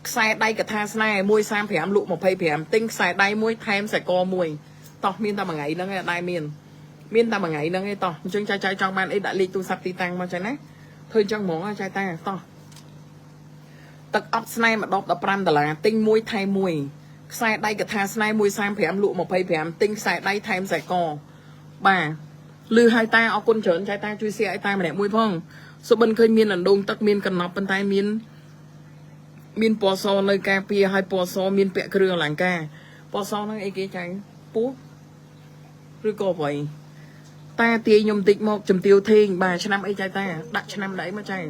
Sai đây cả tha này môi sam phèm lụ một phây phèm tinh sai đây môi thêm sai co mùi to miên ta bằng ngày nó nghe đại miên ta bằng ngày nó nghe to chân trai trong ban ấy đã li tu sắp ti tăng mà trái nấy thôi trong món trai ta to tật ấp này mà đọc đập ram là tinh môi thay mùi sai đây cả tha này môi sam phèm lụ một phây phèm tinh sai đây thêm sai co bà lư hai ta ở con trớn trai ta chui xe ai ta mà đẹp mùi phong số bên khơi miên là đông tắc miên cần nọc bên tay miên bò so nơi ca pia hay bò so miên bẹ kêu làng ca bò so nó ấy cái trái bút rồi có vậy ta tia nhom tịch một chấm tiêu thiên bà cho năm ấy trái ta đặt cho năm đấy mà trái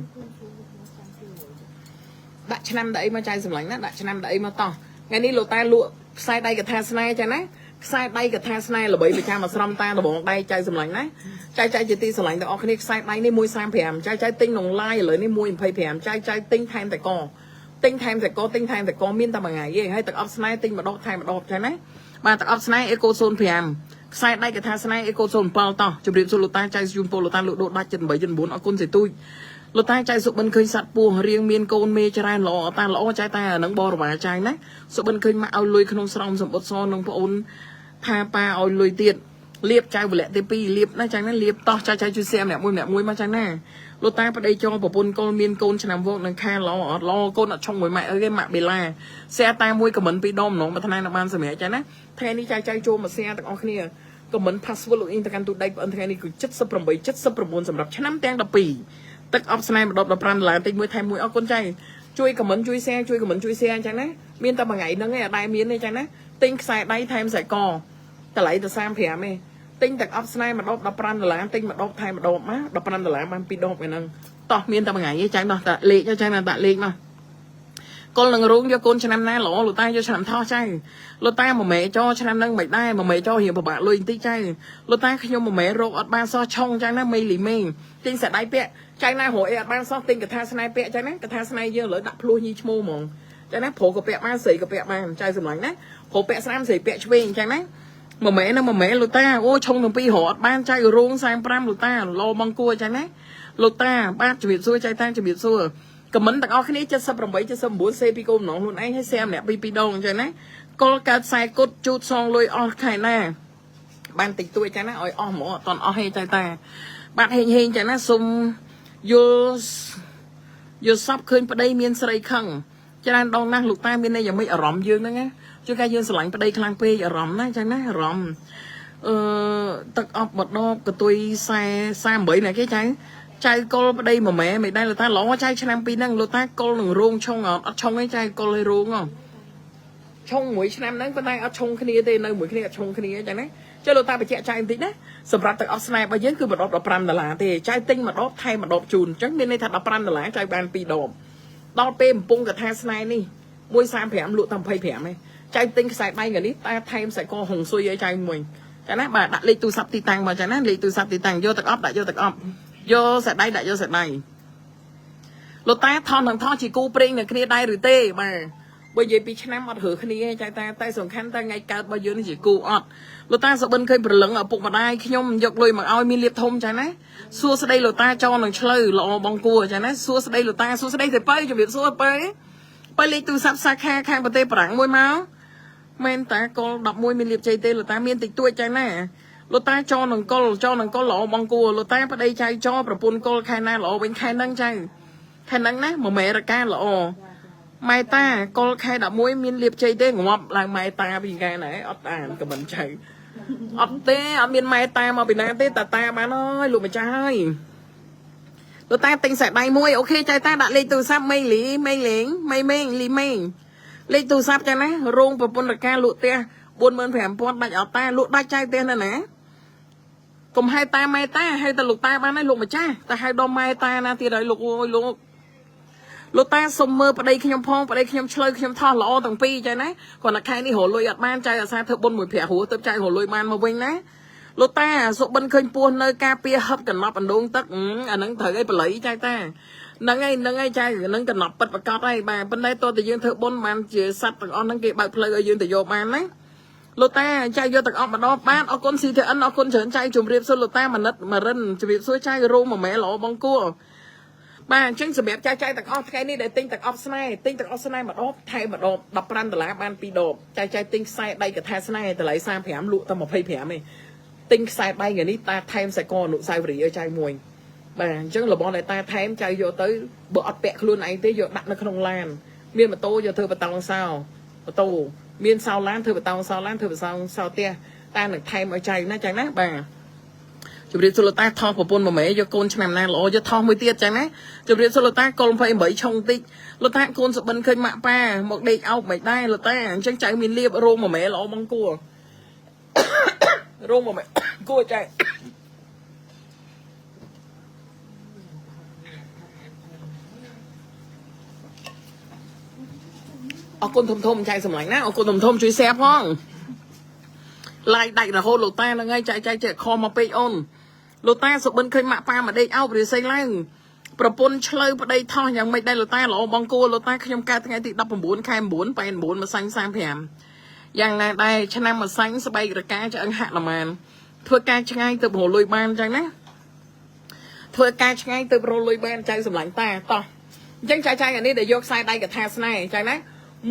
đặt cho năm đấy mà trái sầm lạnh đó đặt cho năm đấy mà to ngày ní lộ ta lụa sai đây cả tha snai trái nấy sai đây cả tha snai là 7% mà xong ta là bọn đây trái sầm lạnh đấy trái chỉ ti sầm lạnhแต่ออกนี่sai đâyนี่มวย3แผ่มtrái tinh nồng laiเลยนี่มวย2แผ่มtrái tinh thêmแต่กอtinh thêmแต่กอmiên ta bằng ngày vậy hay tập snai tinh mà đọc thay mà đọc trái nấy mà tập snai eco zone phèm sai đây cái tha snai eco zone bao to chụp điểm số lô tai trái zoom lô tai lô độ 3/7/4 ở con gì tôi lô tai trái số bên khơi sạt pua riêng miên côn mê trái lọ ta lọ trái ta nắng bò và trái nấy số bên khơi mà ao lùi không xong sầm bột so nông ôn tha pa ao lùi tiền liệp trái vừa lẹ tê pi liệp nó trái nó liệp to trái chui xem mẹ mui mà trái nè lô tai vào đây cho bộ pôn con miên côn cho nằm vô nâng kha lo côn ở trong người mẹ ở cái mạng bề la xe ta mui cầm mấn pi đom nó mà thằng này là ban sờ mẹ trái nè thay đi trái cho mà xe tặng ông kia cầm mấn password login tặng tụi đây anh thay đi cứ chất sập rầm bầy chất sập rầm buồn sầm rập năm teng đập pì tắc option mà đập ran là tinh mui thay mui ở con trai chui cầm mấn chui xe trái nè miên ta bằng ngày nó nghe đại miên đây trái nè tinh xài đây thêm xài cò ta lấy từ sam phèm mày tinh tạc ấp này mà đọc ran là tinh mà đọc thay mà đọc má đọc ran là ban pi đọc vậy nè to miên ta bằng ngày trái đó tạ lệ cho trái là tạ lệ mà con lần rung cho con cho năm nay lỗ lụt tay cho làm tho trái lụt tay mà mẹ cho năm nâng mày tay mà mẹ cho hiểu bà lùi tí trái lụt tay khi mà mẹ rô ở ban so trong trái nó mây lì mê tinh sẽ đáy pẹ trái này hội ở ban so tinh cái tha này pẹ trái này cái tha này giờ lỡ đập luôn như mô mỏng trái này phổ cái pẹ ma sỉ cái pẹ ma trái sầm lạnh đấy phổ pẹ sam sỉ pẹ chui trái này mà mẹ lụt ta ô trong thằng pi họ ban trái rung sang pram lụt ta lo băng cua trái này lụt ta ban chuẩn bị xua trái ta chuẩn bị xua cầm mấn tặng ao cái này chất sập rầm bấy chất sập 4 xe pi cô nó luôn anh hay xem nè pi đông trái này có cả sai cốt chút xong lôi o khai nè ban tịch tôi trái này oi o mỏ toàn o hay trái ta bạn hình trái này xung vô sắp khơi vào đây miên sợi khăng cho nên đông năng lụt ta miên này giờ mới ở rõm dương đó nghe cho cái dương sờ lạnh vào đây khang pe ở rõm đó trái này rõm tật ọc bật đo của tôi sai bấy này cái trái cô ở đây mà mẹ mày đây là ta lõ trái cho năm pi năng lô ta cô đừng rung trong ở trong cái trái cô lấy rung không trong mũi năm nắng bên đây ở trong cái này đây nơi mũi cái này trong cái này trái này cho lô ta phải chạy trái tí đấy sập rạp tật ọc này bao giờ cứ mà đọp pram là thì trái tinh mà đọp thay mà đọp chùn chắc bên đây thật đọp pram là trái ban pi đọp pem pung cả thay này đi môi sam phèm lụa tầm phây phèm này trái tinh sài bay gần ít ta thay sài co hồng xuôi ở trái mình trái này bà đặt lấy tu sắp ti tăng mà trái này lấy tu sắp ti tăng vô tật ọc đại vô tật ọc vô sẽ đây đại vô sẽ này lột ta thon thằng thon chỉ cu pring này kia đây rồi tê mà bây giờ bị năm ọt hử kia chạy ta tay sòng khăn ta ngay cả bao nhiêu nó chỉ cu ọt lột ta sợ bên khơi bờ lửng ở bụng mà đai khi nhom dọc lùi mà ao mi liệp thông trái này xua sẽ đây lột ta cho thằng chơi lọ bong cua trái này xua sẽ đây lột ta xua sẽ đây thì bay cho việc xua bay lấy từ sắp xa kha khang bờ tê bảng môi máu men ta con đập môi mi liệp chạy tê lột ta miên tịch tuổi trái này lột ta cho nằng có lọ bong cua lột ta vào đây chạy choประปุน cô khai na lọ bên khai nâng chạy khai nâng nè mà mẹ ra ca lọ mai ta cô khai đập môi miên liệp chạy tê ngọt là mai ta bị cái này ớt ăn cái mình chạy ớt tê ở miền mai ta mà bị nè tê ta bán ơi luôn mà chạy lột ta tinh sạch đầy môi ok chạy ta đã lấy từ sắp mây lý mây liếng mây lý mây lấy từ sắp cho nè rung ประปุน ra ca lụa tê 40,000 แผ่น pon ដាច់អត់តាលក់ដាច់ចៃទេណាកុំហៅតាម៉ែតាហៅតែលោកតាបានហើយលោកម្ចាស់តែហៅដល់ម៉ែតាណាទៀតហើយលោកអើយលោកតាសុំមើលប្តីខ្ញុំផងប្តីខ្ញុំឆ្លើយខ្ញុំថោះល្អទាំងពីរចឹងណាគាត់តែខែនេះរលុយអត់បានចៃអាសាធ្វើបុណ្យមួយប្រាក់ហួរទៅចៃរលុយបានមកវិញណាលោកតាសុបិនឃើញពោះនៅការពារហឹបកណ្ដប់អណ្ដូងទឹកអាហ្នឹងត្រូវឲ្យបល័យចៃតាហ្នឹងហើយចៃហ្នឹងកណ្ដប់ពិតប្រកបហើយបាទប៉ុន្តែតើយើងធ្វើបុណ្យបានជាសត្វទាំងអស់ហ្នឹងគេបើកផ្លូវឲ្យយើងទៅយកបានណាលូតាចៃយកទាំងអស់ម្ដងបានអរគុណ CTN អរគុណច្រើនចៃជម្រាបសួរលូតាមនិតមរិនជម្រាបសួរចៃរោមម៉ែល្អបងគួរ bà chứng sự bẹp trai tạc off cái này để tinh tạc off snai mà đốt thay mà đập ran từ lá ban pi đột trai tinh sai đây cả thay snai từ lấy sang phèm lụ tao một phay phèm này tinh sai đây người ní ta thêm sai con nụ sai vị ở trai mùi bà chứng là bọn này ta thêm trai vô tới bữa ọt bẹ luôn này tới vô đặt nó không lan miên mà tô vô thưa bà tao sao bà tô miên sao lán thưa bà tao sao lán thưa bà sao tia ta được thêm ở trai nó chẳng nát bà chụp điện số ta thò vào mà mẹ cho con cho nằm nay lộ cho thò mới tiết chẳng nè chụp điện số ta con phải bảy trong tích lô ta con sẽ bận khơi mạ pa một địch ao mày tay lô ta chẳng chạy mình liệp rô mà mẹ lộ băng cua rô mà mẹ cua chạy ở con thôm chạy sầm lạnh ná ở con thôm chui xe phong lại đẩy là hôn lô ta là ngay chạy kho mà pay on lô ta sụp bên khơi mạ pa mà đây ao để xây lênประปนเฉลยประเดี๋ยวท่อยังไม่ได้ลอต้าหรอบางกูลอต้าขยมการทั้งไงติดดับบุญใครบุญไปบุญมาสั่งสร้างแผนอย่างไรได้ชนะมาสั่งสบายกระกาจะอังหักละมันเพื่อการช่างตัวโหลอยบานจังนะเพื่อการช่างตัวโหลอยบานใจสำหรับตาต่อยังใจอันนี้เดี๋ยวยกไซได้กับแทสไนใจนะ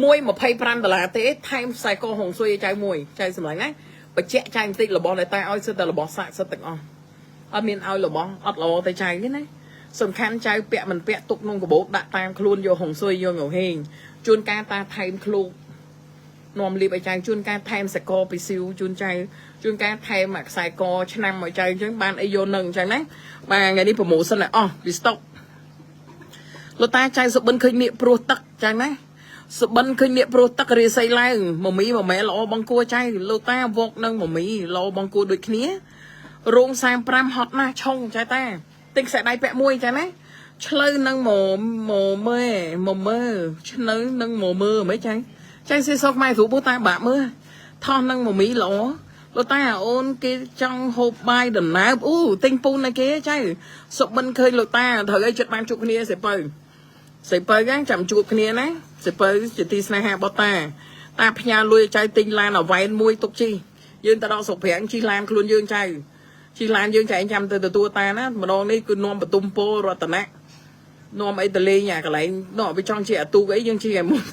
มวยมาเพย์พรันตลาดเตะไทม์ไซโคหงซุยใจมวยใจสำหรับนะไปเจ๊ใจติดระบอในตาอ้อยสุดแต่ระบอสะสตึกอ่ะมีนเอาระบออัดระบอในใจนี่นะสำคัญใจเปะมันเปะตุกนุ่งกระโบกดักตามคลุนโยหงซุยโยเหงาเฮงจูนการตาไทม์คลูนอมรีไปใจจูนการไทม์สกอร์ไปซิวจูนใจจูนการไทม์หมักไซกอร์ชนะหมดใจจนบ้านไอโยหนึ่งใจนะมาไงนี่ผมหมูสนะอ๋อดิสต็อกเราตาใจสุบันเคยเนียโปรตักใจนะสุบันเคยเนียโปรตักเรียไซไลน์หมมีหมแม่รอบังกัวใจเราตาวกนั่งหมมีรอบังกัวโดยเนี้ยโรงแซมปรามฮอตหน้าชงใจตาติงใส่ได้แปะมวยใจไหมเชลนั่งหมเมื่เชลนั่งหมเมื่อไม่ใจใจเสียสกไม่ถูกผู้ตายบะเมื่อทอนนั่งหมมีหล่อเราตาโอนกีจังโฮบายเดินน้ำอู้ติงปูนในเก๋ใจสบันเคยเราตาเธอไอ้จุดบางจุดเนี้ยเสียไปงั้นจำจุดเนี้ยนะเสียไปจุดที่สนามบอตาพญาลุยใจติงลานเอาไว้มวยตกจียืนตะดอกสกแผงชีลานคลุนยืนใจชีลานยืนใจจำตัวตานะมาโดนนี่คือนอมประตุมโปรตนะนอมไอตะเลอยากอะไรนอไปจ้องเชี่ยตูไอ้ยังเชี่ยหมด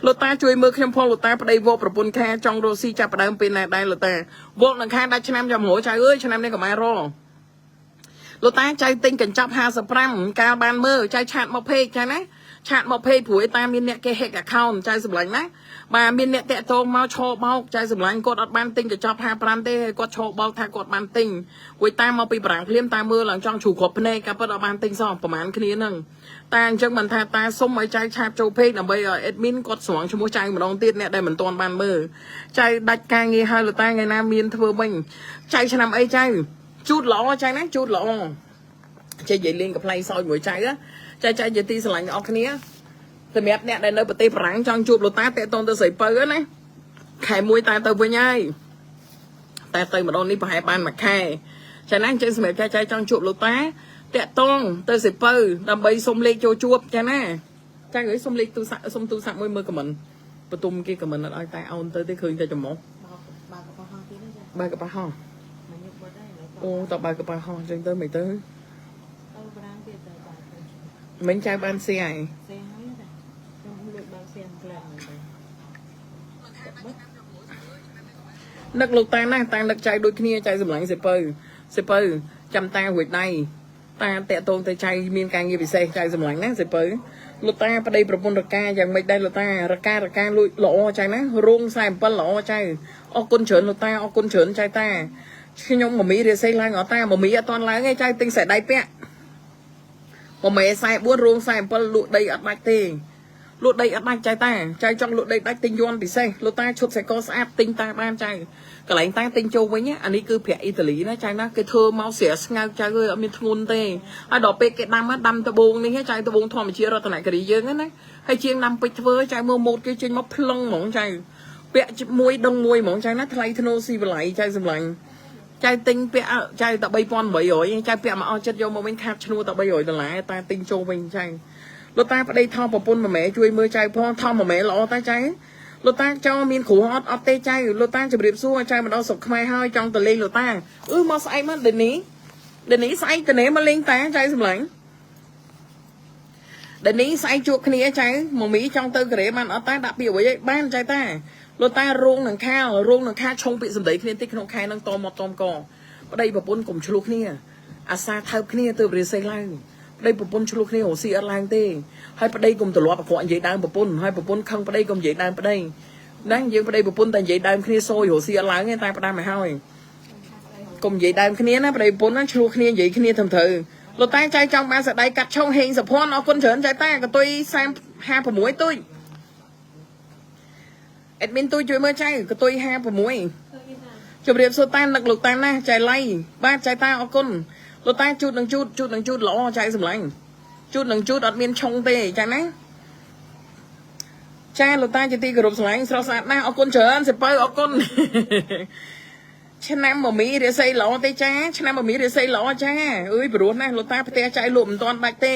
ลตาช่วยมือขยมพองลตาประเดี๋ยวประปุ่นแค่จ้องโรซี่จับประเดี๋ยวเป็นนายได้ลตาวกหนังแค่ได้ชนะจำหัวใจชนะได้กับไม้รอลตาใจติงกันจับหาสปรัมกาบานเมื่อใจชาติมาเพกใจนะชาติมาเพกผัวตามีเนี่ยแกเฮกกับเขาใจสบายนะมามีเนี่ยแตะโตมาโชว์เบาใจสบายกดอัดบานติงกับจับหาปรัมเต้กดโชว์เบาทางกดบานติงวิตามาไปปรางเพลียมตาเมื่อหลังจ้องฉูขบพเนกับปดบานติงสองประมาณคืนนึงตาจังมันตาส้มไว้ใจชาติโจเพกนะใบเอ็ดมินกดสวงชั่วโมงใจมันลองติดเนี่ยได้เหมือนตอนบานเมื่อใจดัดกางเงี้ยให้หรือตาไงนามีนเธอบังใจชนะไอ้ใจจุดหล่อใจนะจุดหล่อใจใหญ่เลี้ยงกับไพซอยหมวยใจáใจจะตีสลายออกคนนี้แต่แม่เนี่ยได้เนื้อปฏิปรังจังจูบลูกตาแต่ตอนตัวใส่เปิลนะไข่มวยตาตัวเป็นไงแต่ตัวมาโดนนี่พอให้ปานมาไข่ฉะนั้นใจสมัยใจจังจูบลูกตาแต่ต้องตัวใส่เปิลดำใบส้มเล็กโจจูบใช่ไหมใจเอ้ยส้มเล็กตัวส้มตัวสักมือกับมันประตูกี้กับมันอะไรแต่เอาตัวที่คืนใจจมูกใบกับปลาห้องโอ้ต่อใบกับปลาห้องจังตัวไม่ตัวmình trai ban xe này nước lục ta na ta nước trai đôi kia trai dùm lạnh sipper chăm ta huyệt này ta tẹt tôn tay trai miên càng như bị xe trai dùm lạnh á sipper lục ta ở đây propon raka dạng mấy đây lục ta raka lui lỗ trai ná rung sai một lỗ trai o côn chởn lục ta o côn chởn trai ta khi nhung mà mỹ để xây lại ngõ ta mà mỹ ở toàn lá nghe trai tinh sẽ đai pẹ mà mẹ sai buôn rong sai một lụa đầy ở bạch tiền lụa đầy ở bạch trai trong lụa đầy bạch tinh doan thì say lụa ta chụp sẽ có áp tinh ta ban trai cái lạnh ta tinh châu với nhá anh ấy cứ phẹ Italy nó trai nó cái thơ máu xỉa ngang trai ơi ở miền thôn tê ai đỏ pe cái đâm tao buông đi hết trai tao buông thò mà chia ra tao này cái gì dương á hay chiên đâm pe với trai mua một cái trên móc plong mỏng trai vẽ môi đông môi mỏng trai nó thay thô xì vào lại trai dùm lạnh trai tinh pẹ trai tạo bay pon bảy rồi trai pẹ mà ao chất vô mà bên khác chnu tạo bay rồi là ta tinh châu mình trai lô ta ở đây thao vào pon mà mẹ chui mưa trai pon thao mà mẹ lọ ta trai lô ta cho miên khủ hot ở tây trai lô ta chụp điệp xua trai mà đau sọc mai hơi trong tờ lên lô ta mau sai mất đến ní để ní say từ nấy mà lên tá trái sầm lạnh để ní say chuột kia trái một mỹ trong tư cái bạn ở ta đặc biệt với ban trái ta lô ta ruộng nằng khao trông bị sầm đấy kia tích không khai nằng tôm cò ở đây bà bốn cùng chục kia xa thao kia từ bề xây lang đây bà bốn chục kia hồ si ở lang tê hay ở đây cùng từ loạt bà quọn vậy đang bà bốn hay bà bốn không ở đây cùng vậy đang ở đây đang dương ở đây bà bốn tại vậy đang kia sôi hồ si ở lang nghe ta bà đang mày hao cùng vậy đang kia nó ở đây bốn nó chục kia vậy kia thầm thử lô ta trai trong ba sẽ đây cắt trong hình sập phon nó quân trớn trái ta cái tôi xem hai phần muối tôi admin tôiជួយមើលចៅក៏ទុយ56ជម្រាបសួរតានឹកលោកតាណាចៃឡៃបាទចៃតាអរគុណលោកតាជូតនឹងជូតល្អចៃសម្លាញ់ជូតនឹងជូតអត់មានឆុងទេចាណាចាលោកតាជាទីគោរពសម្លាញ់ស្រស់ស្អាតណាស់អរគុណច្រើនសិបើអរគុណឆ្នាំមមីរិស័យល្អទេចាឆ្នាំមមីរិស័យល្អចាអើយព្រោះណាលោកតាផ្ទះចៃលក់មិនទាន់បាច់ទេ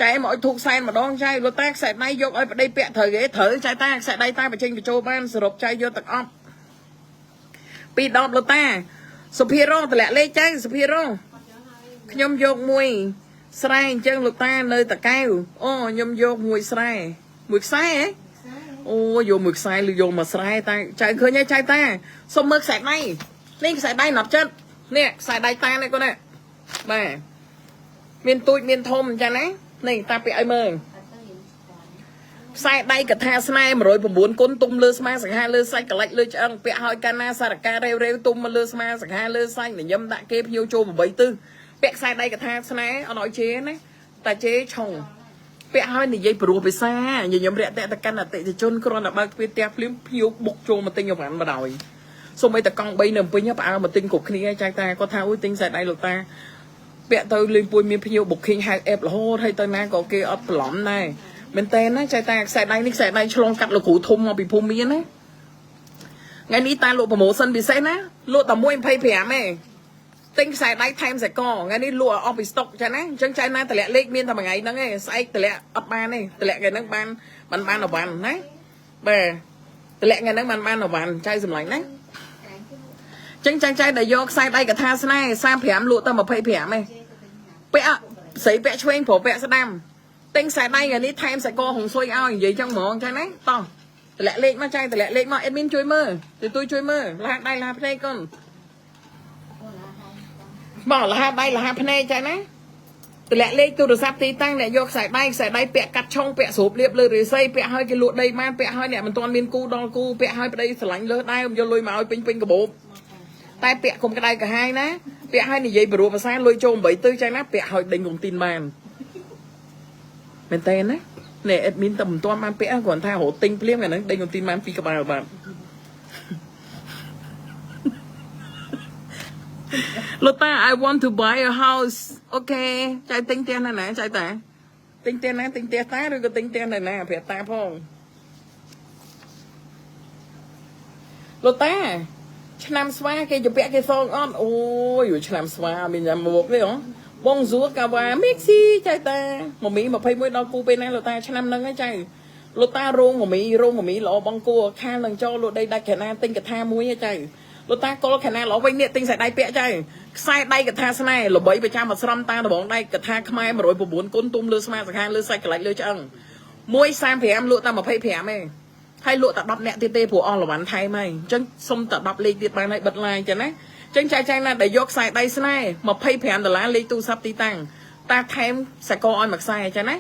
ចៃមកឲ្យធូកសែនម្ដងចៃលោកតាខ្សែដៃយកឲ្យប្តីពាក់ត្រូវគេត្រូវចៃតាខ្សែដៃតាបញ្ចេញបញ្ចូលបានសរុបចៃយកទាំងអស់ពី10លោកតាសុភារងតម្លាក់លេខចៃសុភារងខ្ញុំយកមួយស្រែអញ្ចឹងលោកតានៅតកែវអូខ្ញុំយកមួយស្រែមួយខ្សែហ៎អូយកមួយខ្សែឬយកមួយស្រែតាចៃឃើញហើយចៃតាសុំមើលខ្សែដៃនេះខ្សែដៃណាប់ចិត្តនេះខ្សែដៃតានេះកូនណាបាទមានទូចមានធំចាណានេះតាពាក់ឲ្យមើលខ្សែដៃកថាស្នេហ៍109គុណទុំលើស្មាសង្ហាលើសាច់កលិចលើឆ្អឹងពាក់ឲ្យកាលណាសារការេវទុំមកលើស្មាសង្ហាលើសាច់ញញឹមដាក់គេភ្ញៀវចូល8ទិសពាក់ខ្សែដៃកថាស្នេហ៍អត់ឲ្យជេរណាតាជេរឆុងពាក់ឲ្យនិយាយព្រោះភាសាញញឹមរាក់តែកាន់អតិថិជនគ្រាន់តែបើកទ្វារផ្ទះភ្លាមភ្ញៀវបុកចូលមកទិញអវ៉ាន់បដ ாய் សូម្បីតែកង់3នៅពេញផ្អើមកទិញគ្រប់គ្នាចែកតាគាត់ថាអូយទិញខ្សែដៃលោកតាពាក់ទៅលេងពួយមានភ្ញៀវ booking ហៅ app រហូតហើយទៅណាក៏គេអត់ប្រឡំដែរមែនតើណាចែកតាខ្សែដៃនេះខ្សែដៃឆ្លងកាត់លោកគ្រូធំមកពីភូមិមានណាថ្ងៃនេះតាលោក promotion ពិសេសណាលក់តែ1.25ឯងទិញខ្សែដៃថែមខ្សែកថ្ងៃនេះលក់អស់ពី stock ចាណាអញ្ចឹងចែកណាតម្លាក់លេខមានតែមួយថ្ងៃហ្នឹងឯងស្អែកតម្លាក់អត់បានទេតម្លាក់ថ្ងៃហ្នឹងបានអវ៉ាន់ណាបាទតម្លាក់ថ្ងៃហ្នឹងបានអវ៉ាន់ចៅសម្លាញ់ណាចឹងចៃដែលយកខ្សែដៃកថាស្នេហ៍35លក់តែ25ឯងពាក់ស្រីពាក់ឆ្វេងប្រុសពាក់ស្ដាំទិញខ្សែដៃថ្ងៃនេះថែមខ្សែកហុងស៊ុយឲ្យនិយាយចឹងហ្មងចឹងណាតោះតម្លាក់លេខមកចៃតម្លាក់លេខមក admin ជួយមើលtôiជួយមើលលះដៃលះភ្នែកកូនមកលះដៃលះភ្នែកចៃណាតម្លាក់លេខទូរស័ព្ទទីតាំងអ្នកយកខ្សែដៃពាក់កាត់ឆុងពាក់ស្រូបលៀបលើរិស័យពាក់ឲ្យគេលក់ដីបានពាក់ឲ្យអ្នកមិនទាន់មានគូដល់គូពាក់ឲ្យប្តីស្រឡាញ់លើដែរយកលុយមកឲ្យពេញកាបូបតែពាក់គុំក្តៅកាហាយណាពាក់ឲ្យនិយាយបរួភាសាលុយចូល8ទិសចឹងណាពាក់ឲ្យដេញកុំទីនបានមែនតើណានេះ admin តែមិនទាន់បានពាក់គ្រាន់ថារត់ទិញភ្លាមហ្នឹងដេញកុំទីនបាន2ក្បាលបាទលោកតា I want to buy a house អូខេចៃទិញផ្ទះណាចៃតាទិញផ្ទះណាទិញផ្ទះតាឬក៏ទិញផ្ទះណាប្រាប់តាផងលោកតាឆ្នាំស្វាគេជពាក់គេសងអត់អូយឆ្នាំស្វាមានញ៉ាំមកទេហ៎បងសួរកាវ៉ាមីកស៊ីចៃតាមមី21ដល់គូពេលណាលោកតាឆ្នាំហ្នឹងហើយចៃលោកតារោងមមីល្អបងគួរខាងនឹងចូលលក់ដីដាច់ខណាទិញកថាមួយហើយចៃលោកតាកុលខណាល្អវិញនេះទិញខ្សែដៃពាក់ចៃខ្សែដៃកថាស្នេហ៍ល្បីប្រចាំអស្រមតាដបងដៃកថាខ្មែរ109គុណទុំលើស្មាសង្ហាលើសាច់កលិចលើឆ្អឹង135លក់តែ25ឯងហើយលក់តែ10អ្នកទៀតទេព្រោះអស់លវ៉ាន់ថៃមកអញ្ចឹងសុំតែ10លេខទៀតបានហើយបិទឡាយចឹងណាអញ្ចឹងចែកណាដែលយកខ្សែដៃស្នេហ៍$25លេខទូរស័ព្ទទីតាំងតាថែមសកលឲ្យមួយខ្សែចឹងណា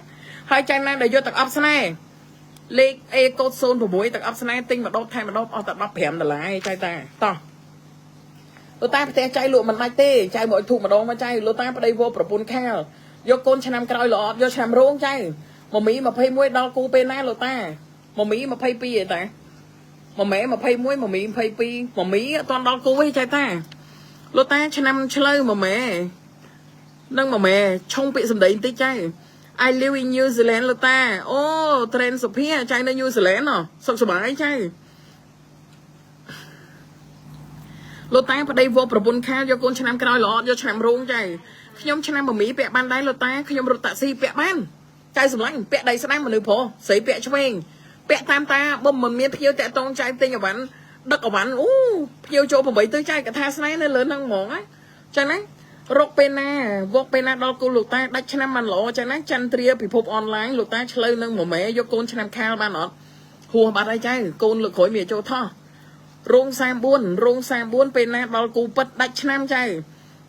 ហើយចែកណាដែលយកទឹកអប់ស្នេហ៍លេខ A កូដ06ទឹកអប់ស្នេហ៍ទិញម្ដងថែមម្ដងអស់តែ$15ចែកតាតោះលោកតាផ្ទះចៃលក់មិនដាច់ទេចៃមកឲ្យធូកម្ដងមកចៃលោកតាប្តីវោប្រពន្ធខាលយកកូនឆ្នាំក្រោយល្អអត់យកឆ្នាំរោងចៃមមី21ដល់គូពេលណាលោកតាមមី22ឯតាម៉ែ21មមី22មមីអត់ដល់គូទេចៃតាលោកតាឆ្នាំឆ្លូវម៉ែនឹងម៉ែឆុងពាក្យសម្ដីបន្តិចចៃ I live in New Zealand លោកតាអូ trend សុភាចៃនៅ New Zealand សុខសប្បាយចៃលោកតាប្តីវោប្រពន្ធខាលយកកូនឆ្នាំក្រោយល្អយកឆ្នាំរោងចៃខ្ញុំឆ្នាំមមីពាក់បានដែរលោកតាខ្ញុំរត់តាក់ស៊ីពាក់បានចៃសម្លាញ់ពាក់ដៃស្ដាំមនុស្សប្រុសស្រីពាក់ឆ្វេងពាក់តាមតាបើមិនមានភ្ញៀវតាក់តងចៃទិញអវ៉ាន់ដឹកអវ៉ាន់អូភ្ញៀវចូល8ទិសចៃកថាស្នេហ៍នៅលើហ្នឹងហ្មងហ្នឹងចឹងណា រកពេលណាវកពេលណាដល់គូលោកតាដាច់ឆ្នាំមិនល្អចឹងណាចន្ទ្រាពិភពអនឡាញលោកតាឆ្លើយនឹងមួយម៉ែយកកូនឆ្នាំខាលបានអត់ហួសបាត់ហើយចៅកូនលើកក្រោយមានចូលថោះរោង34ពេលណាដល់គូពិតដាច់ឆ្នាំចៅ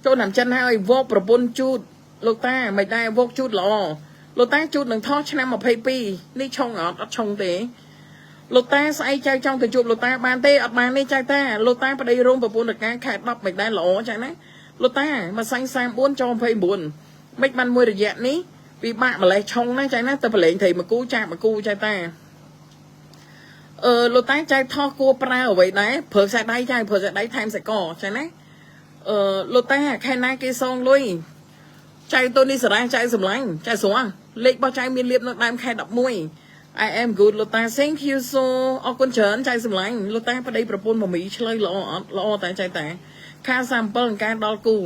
ចូលតាមចិនហើយវកប្រពន្ធជូតលោកតាមិនដែរវកជូតល្អលោកតាជូតនឹងថោះឆ្នាំ22នេះឆុងអត់ឆុងទេលោកតាស្អីចៅចង់ទៅជួបលោកតាបានទេអត់បានទេចៅតាលោកតាប្តីរោងប្រពន្ធការខែ10មិនដែរល្អចឹងណាលោកតាមកសាញ់34ចូល29មិនបានមួយរយៈនេះពិបាកម្លេះឆុងណាចៅណាទៅប្រឡែងត្រីមកគូចាក់មកគូចៅតាលោកតាចៅថោះគួរប្រើអ្វីដែរប្រើខ្សែដៃចៅប្រើខ្សែដៃថែមសកលចឹងណាលោកតាខែណាគេសងលុយចៅតូនីសារ៉ាចៅសម្លាញ់ចៅស្រស់លេខរបស់ចៅមានលៀបនៅដើមខែ11 I am good លោកតា thank you so អរគុណច្រើនចៅសម្លាញ់លោកតាប្តីប្រពន្ធមមីឆ្លើយល្អអត់ល្អតែចៅតាខា37ការដល់គូ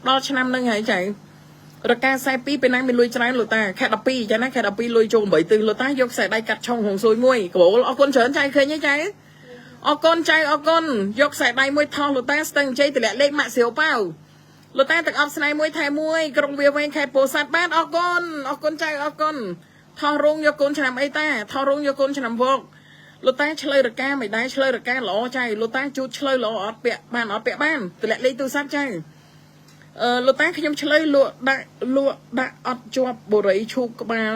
ដល់ឆ្នាំនឹងហើយចៅរកា42ពេលណាមានលុយច្រើនលោកតាខែ12ចឹងណាខែ12លុយចូល8ទិសលោកតាយកខ្សែដៃកាត់ឆុងហងស៊ុយមួយកបោលអរគុណច្រើនចៅឃើញទេចៅអរគុណចៅអរគុណយកខ្សែដៃមួយថោះលោកតាស្ទឹងជ័យតម្លាក់លេខម៉ាក់សៀវប៉ៅលោកតាទឹកអប់ស្នៃមួយថែមួយក្រុងវាវែងខេត្តពោធិ៍សាត់បានអរគុណចៅអរគុណថោះរោងយកកូនឆ្នាំអីតាថោះរោងយកកូនឆ្នាំវកលោកតាឆ្លើយរកាមិនដែរឆ្លើយរកាល្អចៅលោកតាជូតឆ្លើយល្អអត់ពាក់បានអត់ពាក់បានតម្លាក់លេខទូរស័ព្ទចៅលោកតាខ្ញុំឆ្លើយលក់ដាក់អត់ជាប់បុរីឈូកក្បាល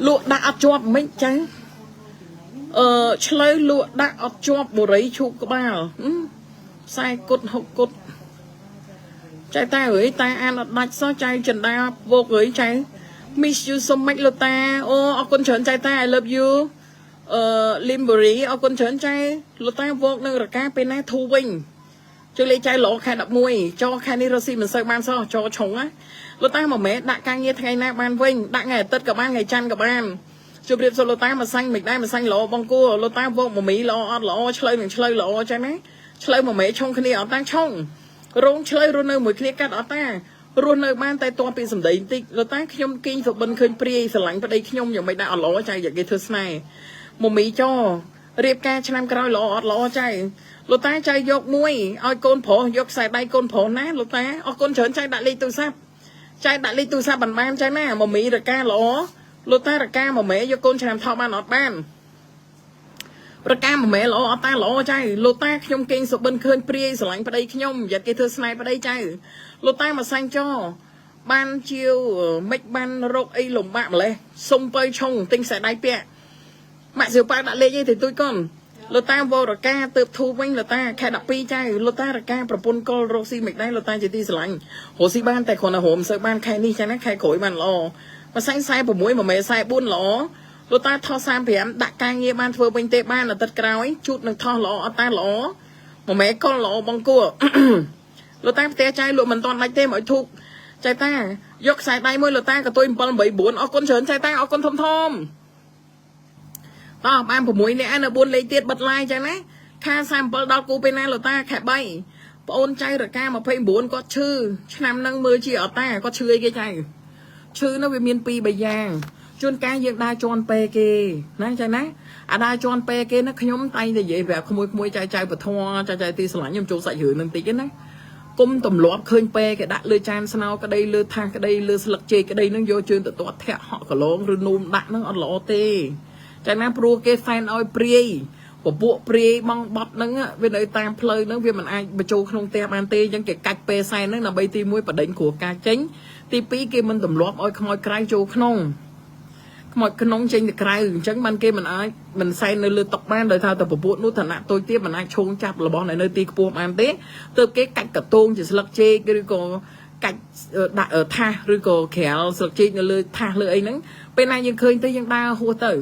លក់ដាក់អត់ជាប់មិនចឹងឆ្លើយលក់ដាក់អត់ជាប់បុរីឈូកក្បាលខ្សែគុត6គុតចៅតាអើយតាអានអត់ដាច់សោះចៅចិន្តាវកអើយចៅ miss you so much លោកតាអូអរគុណច្រើនចៅតា I love you Limbury អរគុណច្រើនចៅលោកតាវកនឹងរកាពេលណាធូរវិញជួយលេខចៅល្អខែ11ចោខែនេះរស់ស៊ីមិនសូវបានសោះចោឆុងណាលោកតាមកម៉ែដាក់ការងារថ្ងៃណាបានវិញដាក់ថ្ងៃអាទិត្យក៏បានថ្ងៃច័ន្ទក៏បានជម្រាបសួរលោកតាមកសាញ់មិនដែរមកសាញ់ល្អបងគួរលោកតាវកមមីល្អអត់ល្អឆ្លើយនឹងឆ្លើយល្អចឹងណាឆ្លើយមកម៉ែឆុងគ្នាអត់តាំងឆុងរោងឆ្លើយរស់នៅមួយគ្នាកាត់អត់តារស់នៅបានតែតពីសម្ដីបន្តិចលោកតាខ្ញុំគិញសុបិនឃើញព្រាយស្រឡាញ់ប្តីខ្ញុំយ៉ាងមិនដែរអត់ល្អចៅយកគេធ្វើស្នេហ៍មមីចោរៀបការឆ្នាំក្រោយល្អអត់ល្អចៅលោកតាចៅយកមួយឲ្យកូនប្រុសយកខ្សែដៃកូនប្រុសណាលោកតាអរគុណច្រើនចៅដាក់លេខទូរស័ព្ទចៅដាក់លេខទូរស័ព្ទបានចៅណាមមីរកាល្អលោកតារកាមកម៉ែយកកូនឆ្នាំថោបានអត់បានរកាមកម៉ែល្អអត់តាល្អចៅលោកតាខ្ញុំគេងសុបិនឃើញព្រាយស្រឡាញ់ប្តីខ្ញុំយកគេធ្វើស្នេហ៍ប្តីចៅលោកតាមកសាញ់ចោបានជាវមិនបានរកអីលំបាកម្លេះសុំបើឆុងទិញខ្សែដៃពាក់ម៉ាក់សៀវប៉ាដាក់លេខអីទៅទួយកូនលោកតាវរកាទៅធូវិញលោកតាខែ12ចៅលោកតារកាប្រពន្ធកុលរកស៊ីមិនដែរលោកតាជាទីស្រឡាញ់រកស៊ីបានតែគ្រាន់តែហូមសើបានខែនេះចឹងណាខែក្រោយបានល្អបើសាញ់46មួយម៉ែ44ល្អលោកតាថោះ35ដាក់ការងារបានធ្វើវិញទេបានអាទិត្យក្រោយជូតនឹងថោះល្អអត់តាល្អមួយម៉ែកុលល្អបងគួរលោកតាផ្ទះចៅលក់មិនតាន់ដាច់ទេមកធូបចៅតាយកខ្សែដៃមួយលោកតាកតុយ784អរគុណច្រើនចៅតាអរគុណធំតោះបាន6នាក់នៅ4លេខទៀតបិទឡាយចឹងណាខា37ដល់គូពេលណាលោកតាខែ3ប្អូនចៅរកា29គាត់ឈឺឆ្នាំនឹងមើលជាអត់តាគាត់ឈឺអីគេចៅឈឺនោះវាមាន2 3យ៉ាងជួនកាលយើងដើរជន់ពេគេណាចឹងណាអាដើរជន់ពេគេណាខ្ញុំតែងតែនិយាយប្រាប់ក្មួយចៅពធចៅទីស្រឡាញ់ខ្ញុំចូលសាច់រឿងនឹងតិចណាគុំទម្លាប់ឃើញពេគេដាក់លើចានស្នោក្តីលើថាសក្តីលើស្លឹកចេកក្តីនឹងយកជើងទៅទាត់ធាក់ហក់កលងឬនោមដាក់នឹងអត់ល្អទេចឹងណាព្រោះគេសែនឲ្យព្រាយពពួកព្រាយបងបត់ហ្នឹងវានៅតាមផ្លូវហ្នឹងវាមិនអាចបញ្ចូលក្នុងផ្ទះបានទេអញ្ចឹងគេកាច់ពេសែនហ្នឹងដើម្បីទី1បដិញគ្រោះការចេញទី2គេមិនទម្លាប់ឲ្យខ្មោចក្រៅចូលក្នុងខ្មោចក្នុងចេញទៅក្រៅអញ្ចឹងបានគេមិនអាចមិនសែននៅលើតុបានដោយថាតែពពួកនោះឋានៈតូចទៀតមិនអាចឈោងចាប់របស់នៅទីខ្ពស់បានទេទើបគេកាច់កតងជាស្លឹកចេកឬក៏កាច់ដាក់ថាសឬក៏ក្រាលស្លឹកចេកនៅលើថាសលើអីហ្នឹងពេលណាយើងឃើញទៅយើងដើរហួសទៅ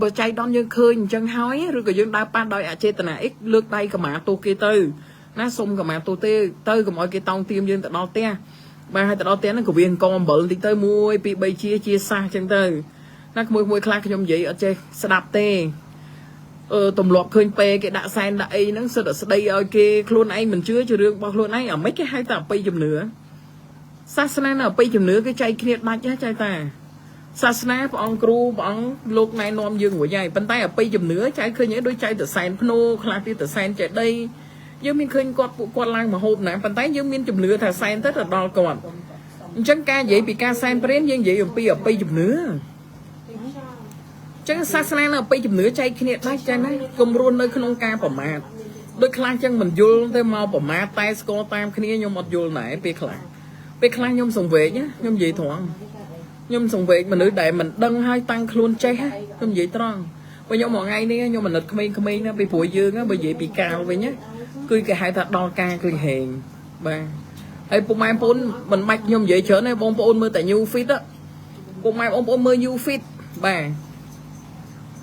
បើចៃដន្យយើងឃើញអញ្ចឹងហើយឬក៏យើងដើរប៉ះដោយអចេតនាអ៊ិចលើកដៃកម្មាទោសគេទៅណាសុំកម្មាទោសទេទៅកុំឲ្យគេតោងទៀមយើងទៅដល់ផ្ទះបាទឲ្យទៅដល់ផ្ទះហ្នឹងក៏វាអង្គអំបិលតិចទៅ1 2 3ជាសះអញ្ចឹងទៅណាក្មួយខ្លះខ្ញុំនិយាយអត់ចេះស្ដាប់ទេទម្លាប់ឃើញពេគេដាក់សែនដាក់អីហ្នឹងសិតតែស្ដីឲ្យគេខ្លួនឯងមិនជឿជារឿងរបស់ខ្លួនឯងអាម៉េចគេហៅតែអបិយជំនឿសាសនានៅអបិយជំនឿគេចែកគ្នាដាច់ហ៎ចៅតាសាសនាព្រះអង្គគ្រូព្រះអង្គលោកណែនាំយើងរួចហើយប៉ុន្តែអបិយជំនឿចៅឃើញឯងដូចចៅទៅសែនភ្នោខ្លះទៀតទៅសែនចេតិយយ យើងមានឃើញគាត់ឡើងមកហូបណាប៉ុន្តែយើងមានជំនឿថាសែនទៅដល់គាត់អញ្ចឹងការនិយាយពីការសែនព្រេនយើងនិយាយអំពីអបិយជំនឿចឹងសាសនានៅអបិយជំនឿចែកគ្នាដាច់ចឹងណាកុំរួននៅក្នុងការប្រមាថដូចខ្លះចឹងមិនយល់ទៅមកប្រមាថតែស្គាល់តាមគ្នាខ្ញុំអត់យល់ណែពេលខ្លះខ្ញុំសង្វេគខ្ញុំនិយាយត្រង់ខ្ញុំសង្វេគមនុស្សដែលមិនដឹងហើយតាំងខ្លួនចេះខ្ញុំនិយាយត្រង់បើខ្ញុំមួយថ្ងៃនេះខ្ញុំមនិតក្មេងៗណាពីព្រោះយើងបើនិយាយពីកាលវិញណាគឺគេហៅថាដល់ការឃើញហេងបាទហើយពុកម៉ែបងប្អូនមិនបាច់ខ្ញុំនិយាយច្រើនទេបងប្អូនមើលតែ New Fit ពុកម៉ែបងប្អូនមើល New Fit បាទ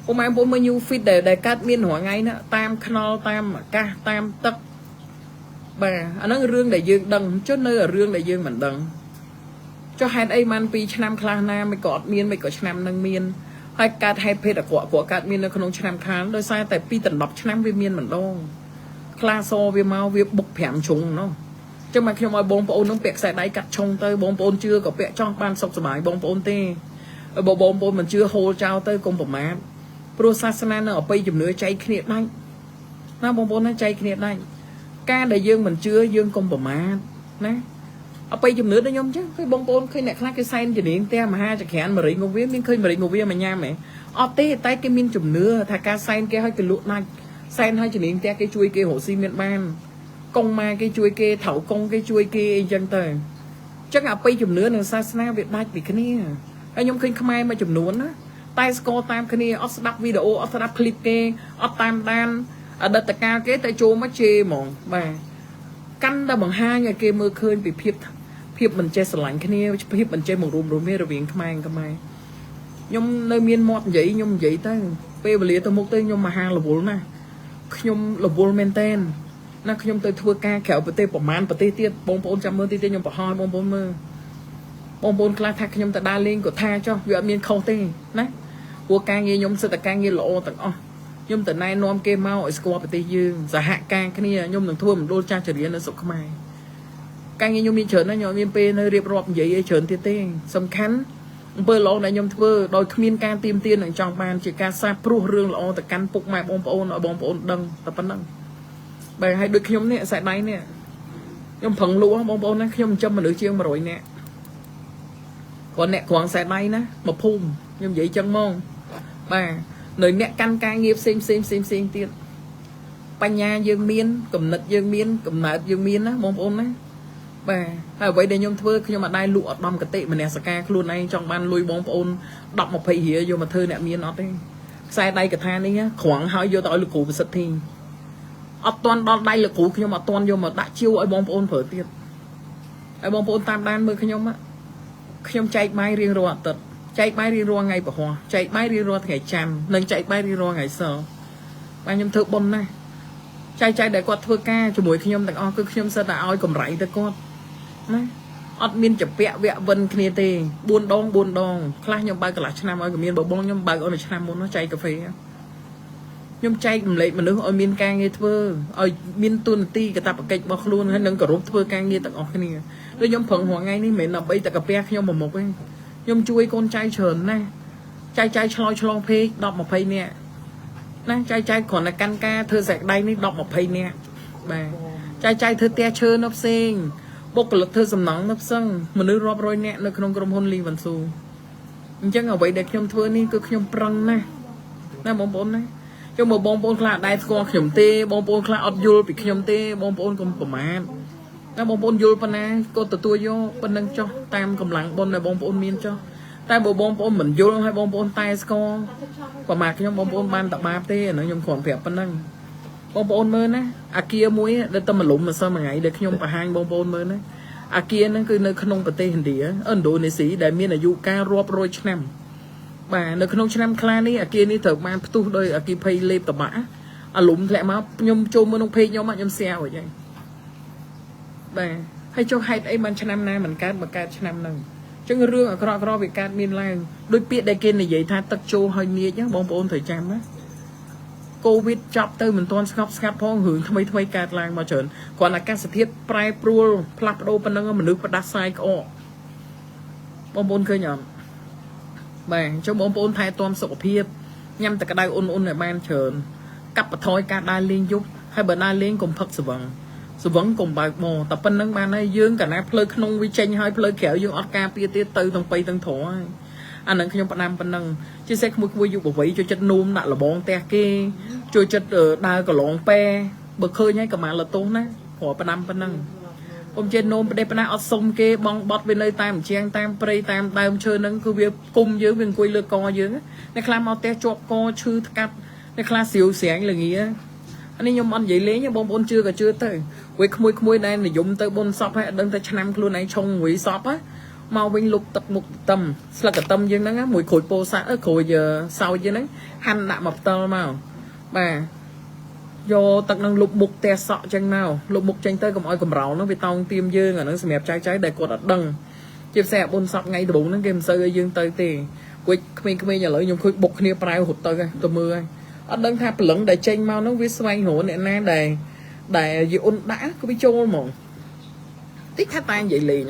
ពុកម៉ែបងប្អូនមើល New Fit ដែលកាត់មានរាល់ថ្ងៃណាតាមខ្នល់តាមអាកាសតាមទឹកបាទអាហ្នឹងរឿងដែលយើងដឹងចុះនៅរឿងដែលយើងមិនដឹងចុះហេតុអីបាន2ឆ្នាំខ្លះណាមិនក៏អត់មានមិនក៏ឆ្នាំនឹងមានហើយកើតហេតុភេទអាក្រក់កើតមាននៅក្នុងឆ្នាំខាងដោយសារតែ2ដល់10ឆ្នាំវាមានម្ដងខ្លាសវាមកវាបុក5ជ្រុងណោះចឹងមកខ្ញុំឲ្យបងប្អូននឹងពាក់ខ្សែដៃកាត់ឆុងទៅបងប្អូនជឿក៏ពាក់ចង់បានសុខសប្បាយបងប្អូនទេបើបងប្អូនមិនជឿហូលចោលទៅកុំប្រមាថព្រោះសាសនានៅអបិយជំនឿចែកគ្នាដាច់ណាបងប្អូនណាចែកគ្នាដាច់ការដែលយើងមិនជឿយើងកុំប្រមាថណាអបិយជំនឿដូចខ្ញុំចឹងគឺបងប្អូនឃើញអ្នកខ្លះគេសែនជំនាញផ្ទះមហាចក្រានមរិញងវាមានឃើញមរិញងវាមកញ៉ាំហ៎អត់ទេតែគេមានជំនឿថាការសែនគេឲ្យគេលក់ដាច់សែនឲ្យជំនាញផ្ទះគេជួយគេរកស៊ីមានបានកងម៉ាគេជួយគេថៅកងគេជួយគេអីចឹងទៅចឹងអបិយជំនឿនិងសាសនាវាដាច់ពីគ្នាហើយខ្ញុំឃើញខ្មែរមួយចំនួនណាតែស្គាល់តាមគ្នាអត់ស្ដាប់វីដេអូអត់ស្ដាប់ឃ្លីបគេអត់តាមដានអតីតកាលគេតែចូលមកជេរហ្មងបាទកាន់តែបង្ហាញឲ្យគេមើលឃើញពីភាពមិនចេះស្រឡាញ់គ្នាភាពមិនចេះមករួមរវាងខ្មែរខ្ញុំនៅមានមាត់និយាយខ្ញុំនិយាយទៅពេលវេលាទៅមុខទៅខ្ញុំមហារវល់ណាស់ខ្ញុំរវល់មែនតែនណាខ្ញុំទៅធ្វើការក្រៅប្រទេសប្រហែលប្រទេសទៀតបងប្អូនចាំមើលទៀតខ្ញុំបង្ហោះបងប្អូនមើលបងប្អូនខ្លះថាខ្ញុំទៅដើរលេងក៏ថាចុះវាអត់មានខុសទេណាព្រោះការងារខ្ញុំសិតតែការងារល្អទាំងអស់ខ្ញុំទៅណែនាំគេមកឲ្យស្គាល់ប្រទេសយើងសហការគ្នាខ្ញុំនឹងធ្វើមណ្ឌលចាស់ចរិយានៅស្រុកខ្មែរការងារខ្ញុំមានច្រើនណាស់ខ្ញុំមានពេលនៅរៀបរាប់និយាយអីច្រើនទៀតទេសំខាន់អំពើល្អដែលខ្ញុំធ្វើដោយគ្មានការទៀមទាននឹងចង់បានជាការសាបព្រោះរឿងល្អទៅកាន់ពុកម៉ែបងប្អូនឲ្យបងប្អូនដឹងតែប៉ុណ្្នឹងបែរឲ្យដូចខ្ញុំនេះខ្សែដៃនេះខ្ញុំប្រឹងលក់បងប្អូនណាខ្ញុំចិញ្ចឹមមនុស្សជាង100នាក់គាត់អ្នកគ្រាន់ខ្សែដៃណាមកភូមិខ្ញុំនិយាយចឹងហ្មងបាទនៅអ្នកកាន់ការងារផ្សេងទៀតបញ្ញាយើងមានគំនិតយើងមានកំណើតយើងមានណាបងប្អូនណាបាទហើយអ្វីដែលខ្ញុំធ្វើខ្ញុំអត់ដែរលក់អត់ដំកតិមនសការខ្លួនឯងចង់បានលុយបងប្អូន10 20រៀលយកមកធ្វើអ្នកមានអត់ទេខ្សែដៃកថានេះក្រងហើយយកទៅឲ្យលោកគ្រូប្រសិទ្ធធីអត់ទាន់ដល់ដៃលោកគ្រូខ្ញុំអត់ទាន់យកមកដាក់ជាវឲ្យបងប្អូនប្រើទៀតហើយបងប្អូនតាមដានមើលខ្ញុំចែកបាយរៀងរាល់អាទិត្យចែកបាយរៀងរាល់ថ្ងៃពហុចែកបាយរៀងរាល់ថ្ងៃច័ន្ទនិងចែកបាយរៀងរាល់ថ្ងៃសៅរ៍បាទខ្ញុំធ្វើបុណ្យណាស់ចែកដែលគាត់ធ្វើការជាមួយខ្ញុំទាំងអស់គឺខ្ញុំសិតតែឲ្យកម្រៃទៅគាត់ណាអត់មានចាប់ពាក់វគ្គវិនគ្នាទេ4 ដងខ្លះខ្ញុំបើកកន្លះឆ្នាំឲ្យក៏មានបើបងខ្ញុំបើកអូនឆ្នាំមុនចែកកាហ្វេខ្ញុំចែករំលែកមនុស្សឲ្យមានការងារធ្វើឲ្យមានទូនាទីកាតព្វកិច្ចរបស់ខ្លួនហើយនឹងគោរពធ្វើការងារទាំងអស់គ្នាដូចខ្ញុំប្រឹងរាល់ថ្ងៃនេះមិនមែនដើម្បីតែកាពះខ្ញុំប្រមុខទេខ្ញុំជួយកូនចៅច្រើនណាស់ចែកឆ្លងពេក10 20នាក់ណាចែកគ្រាន់តែកាន់ការធ្វើសក្តីនេះ10 20នាក់បាទចែកធ្វើផ្ទះឈើនៅផ្សេងបុគ្គលិកធ្វើសំណង់នៅផ្សឹងមនុស្សរាប់រយនាក់នៅក្នុងក្រុមហ៊ុនលីវ៉ាន់ស៊ូអញ្ចឹងអ្វីដែលខ្ញុំធ្វើនេះគឺខ្ញុំប្រឹងណាស់ណាបងប្អូនណាចុះមកបងប្អូនខ្លះដែរស្គាល់ខ្ញុំទេបងប្អូនខ្លះអត់យល់ពីខ្ញុំទេបងប្អូនកុំប្រមាថតែបងប្អូនយល់ប៉ុណ្ណាក៏ទទួលយកប៉ុណ្ណឹងចុះតាមកម្លាំងបុណ្យដែលបងប្អូនមានចុះតែបើបងប្អូនមិនយល់ហើយបងប្អូនតែស្គាល់ប្រមាថខ្ញុំបងប្អូនបានតែបាបទេអានោះខ្ញុំគ្រាន់ប្រាប់ប៉ុណ្ណឹងបងប្អូនមើលណាអាគារមួយដែលតែមលុំម្សិលមួយថ្ងៃដែលខ្ញុំបង្ហាញបងប្អូនមើលណាអាគារហ្នឹងគឺនៅក្នុងប្រទេសឥណ្ឌាឥណ្ឌូនេស៊ីដែលមានអាយុកាលរាប់រយឆ្នាំបាទនៅក្នុងឆ្នាំខ្លះនេះអាគារនេះត្រូវបានផ្ទុះដោយអគ្គិភ័យលេបតបាក់អាលុំធ្លាក់មកខ្ញុំចូលមើលក្នុងពេកខ្ញុំ share រួចហើយបាទហើយចុះហេតុអីបានឆ្នាំណាមិនកើតមកកើតឆ្នាំហ្នឹងអញ្ចឹងរឿងអាក្រក់វាកើតមានឡើងដោយពាក្យដែលគេនិយាយថាទឹកចូលហើយញៀចបងប្អូនត្រូវចាំណាកូវីដចាប់ទៅមិនទាន់ស្ងប់ស្ងាត់ផងរឿងថ្មីកើតឡើងមកច្រើនគ្រាន់តែអាកាសធាតុប្រែប្រួលផ្លាស់ប្ដូរប៉ុណ្ណឹងមនុស្សផ្ដាសាយក្អកបងប្អូនឃើញអត់បាទចុះបងប្អូនថែទាំសុខភាពញ៉ាំតែក្តៅអ៊ុនឲ្យបានច្រើនកាប់បន្ថយការដើរលេងយប់ ហើយបើណាលេងកុំផឹកស្វឹងកុំបើកម៉តែប៉ុណ្្នឹងបានហើយយើងកាលណាផ្លូវក្នុងវាចេញហើយផ្លូវក្រៅយើងអត់ការពារទៀតទៅទាំង3ទាំងធរហើយអានឹងខ្ញុំផ្ដាំប៉ុណ្្នឹងជាសេះក្មួយយុវវ័យចូលចិត្តនោមដាក់លបងផ្ទះគេចូលចិត្តដើរកន្លងប៉ែបើឃើញហើយកម្មាលទោសណាព្រោះផ្ដាំប៉ុណ្្នឹងខ្ញុំចេះនោមប្រទេសប៉ុណ្ណាអត់សុំគេបងបត់វានៅតាមជាងតាមព្រៃតាមដើមឈើហ្នឹងគឺវាគុំយើងវាអង្គុយលើកយើងអ្នកខ្លះមកផ្ទះជាប់កឈឺថ្កាត់អ្នកខ្លះស្រាវស្រាញល្ងាអានេះខ្ញុំអត់និយាយលេងបងប្អូនជឿក៏ជឿទៅវាក្មួយដែលនិយមទៅបុនសពហើយអត់ដឹងតែឆ្នាំខ្លួនឯងឆុងមួយសពមកវិញលុបទឹកមុខតឹមស្លឹកកតឹមយើងហ្នឹងមួយក្រូចពោធិ៍សាត់ក្រូចសោចយើងហ្នឹងហាន់ដាក់មកផ្ទាល់មកបាទយកទឹកនឹងលុបមុខផ្ទះសក់ចឹងមកលុបមុខចេញទៅកុំឲ្យកំរោលហ្នឹងវាតោងទៀមយើងអាហ្នឹងសម្រាប់ចៅដែលគាត់អត់ដឹងជាផ្សេងបុនសពថ្ងៃដំបូងហ្នឹងគេមិនសូវឲ្យយើងទៅទេគួយក្មេងៗឥឡូវខ្ញុំឃើញបុកគ្នាប្រៅរត់ទៅមើលហើយអត់ដឹងថាព្រលឹងដែលចេញមកហ្នឹងវាស្វែងរកអ្នកណាដែលយីអ៊ុនដាក់ក៏វាចូលហ្មងតិចថាតែនិយាយលេង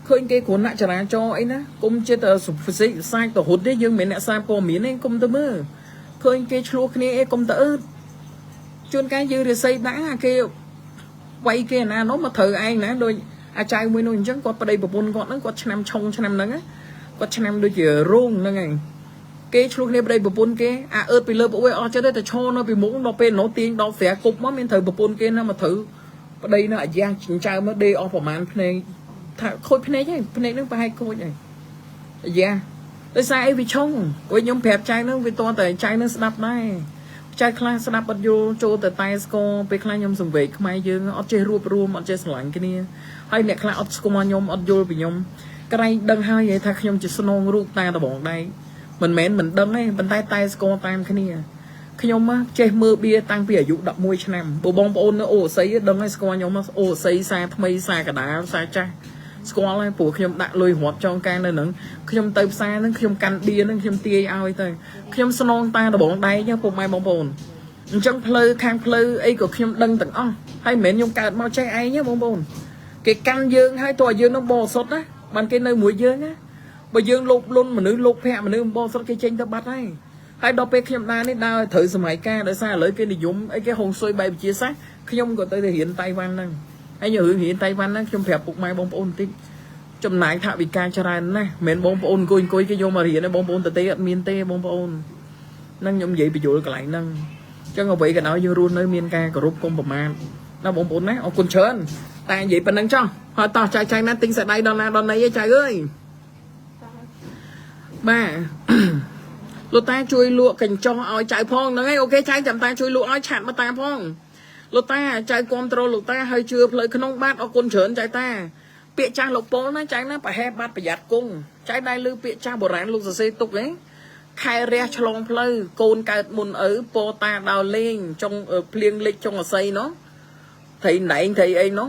ឃើញគេគ្រាន់ដាក់ចរាចរអីណាគុំចិត្តសុភសិទ្ធសាច់ទៅរត់ទេយើងមិនអ្នកសារព័ត៌មានទេគុំទៅមើលឃើញគេឆ្លោះគ្នាអីគុំទៅអឺតជួនកាលយើងរិស័យដាក់គេវាយគេណានោះមកត្រូវឯងណាដូចអាចៅមួយនោះអញ្ចឹងគាត់ប្តីប្រពន្ធគាត់ហ្នឹងគាត់ឆ្នាំឆុងឆ្នាំហ្នឹងគាត់ឆ្នាំដូចជារោងហ្នឹងឯងគេឆ្លោះគ្នាប្តីប្រពន្ធគេអឺតពីលើពួកវាអស់ចិត្តទៅឈរនៅពីមុខដល់ពេលនោះទាញដល់ស្រាគប់មកមានត្រូវប្រពន្ធគេណាមកត្រូវប្តីនោះអាយ៉ាចិញ្ចៅមើលដេអស់ប្រហែលភ្នែកថាខូចភ្នែកហ្នឹងភ្នែកហ្នឹងប្រហែលខូចហើយអាយ៉ាដោយសារអីវាឆុងវិញខ្ញុំប្រាប់ចៅហ្នឹងវាតតែចៅហ្នឹងស្ដាប់ដែរចៅខ្លះស្ដាប់អត់យល់ចូលទៅតែស្គរពេលខ្លះខ្ញុំសង្វេគខ្មែរយើងអត់ចេះរួបរួមអត់ចេះស្រឡាញ់គ្នាហើយអ្នកខ្លះអត់ស្គាល់ខ្ញុំអត់យល់ពីខ្ញុំក្រែងដឹងហើយថាខ្ញុំជាស្នងរូបតាដបងដែរមិនមែនមិនដឹងទេប៉ុន្តែតែស្គាល់តាមគ្នាខ្ញុំចេះមើលបៀតាំងពីអាយុ11ឆ្នាំបងប្អូននៅអូស័យដឹងហើយស្គាល់ខ្ញុំអូស័យសាថ្មីសាកដាលសាចាស់ស្គាល់ហើយព្រោះខ្ញុំដាក់លុយរាប់ចងការនៅហ្នឹងខ្ញុំទៅផ្សារហ្នឹងខ្ញុំកាន់បៀហ្នឹងខ្ញុំទាយឲ្យទៅខ្ញុំស្នងតាដបងដៃពុកម៉ែបងប្អូនអញ្ចឹងផ្លូវខាងផ្លូវអីក៏ខ្ញុំដឹងទាំងអស់ហើយមិនមែនខ្ញុំកើតមកចេះឯងបងប្អូនគេកាន់យើងហើយតើយើងនឹងបោសុតណាបានគេនៅមួយយើងណាបើយើងលោកលុនមនុស្សលោកភ័ក្រមនុស្សបោសុតគេចេញទៅបាត់ហើយដល់ពេលខ្ញុំដើរនេះដើរត្រូវសម័យកាលដោយសារឥឡូវគេនិយមអីគេហុងស៊ុយបែបវិទ្យាសាស្ត្រខ្ញុំក៏ទៅរៀនតៃវ៉ាន់ហ្នឹងហើយរឿងរៀនតៃវ៉ាន់ហ្នឹងខ្ញុំប្រាប់ពុកម៉ែបងប្អូនបន្តិចចំណាយថវិកាច្រើនណាស់មិនមែនបងប្អូនអង្គុយគេយកមករៀនទេបងប្អូនទៅទេអត់មានទេបងប្អូនហ្នឹងខ្ញុំនិយាយបញ្យល់កន្លែងហ្នឹងអញ្ចឹងអ្វីក៏ដោយយើងរស់នៅមានការគោរពគុំប្រមាណណាបងប្អូនណាអរគុណច្រើនតែនិយាយប៉ុណ្្នឹងចោះហើយតោះចៅណាទិញស្ដាយដល់ណាដល់ណីឯងចៅអើយបាទលោកតាជួយលក់កញ្ចោះឲ្យចៅផងហ្នឹងហើយអូខេចៅចាំតាជួយលក់ឲ្យឆាត់មកតាផងលោកតាចៅគ្រប់ត្រូលលោកតាហើយជឿផ្លូវក្នុងបាទអរគុណច្រើនចៅតាពាក្យចាស់លោកពលណាចៅណាប្រហែលបាត់ប្រយ័ត្នគង់ចៅដែរលើពាក្យចាស់បុរាណលោកសរសេរទុកហ៎ខែរះឆ្លងផ្លូវកូនកើតមុនឪពោតាដល់លេងចុងភ្លៀងលិចចុងអស័យនោះត្រីណែងត្រីអីនោះ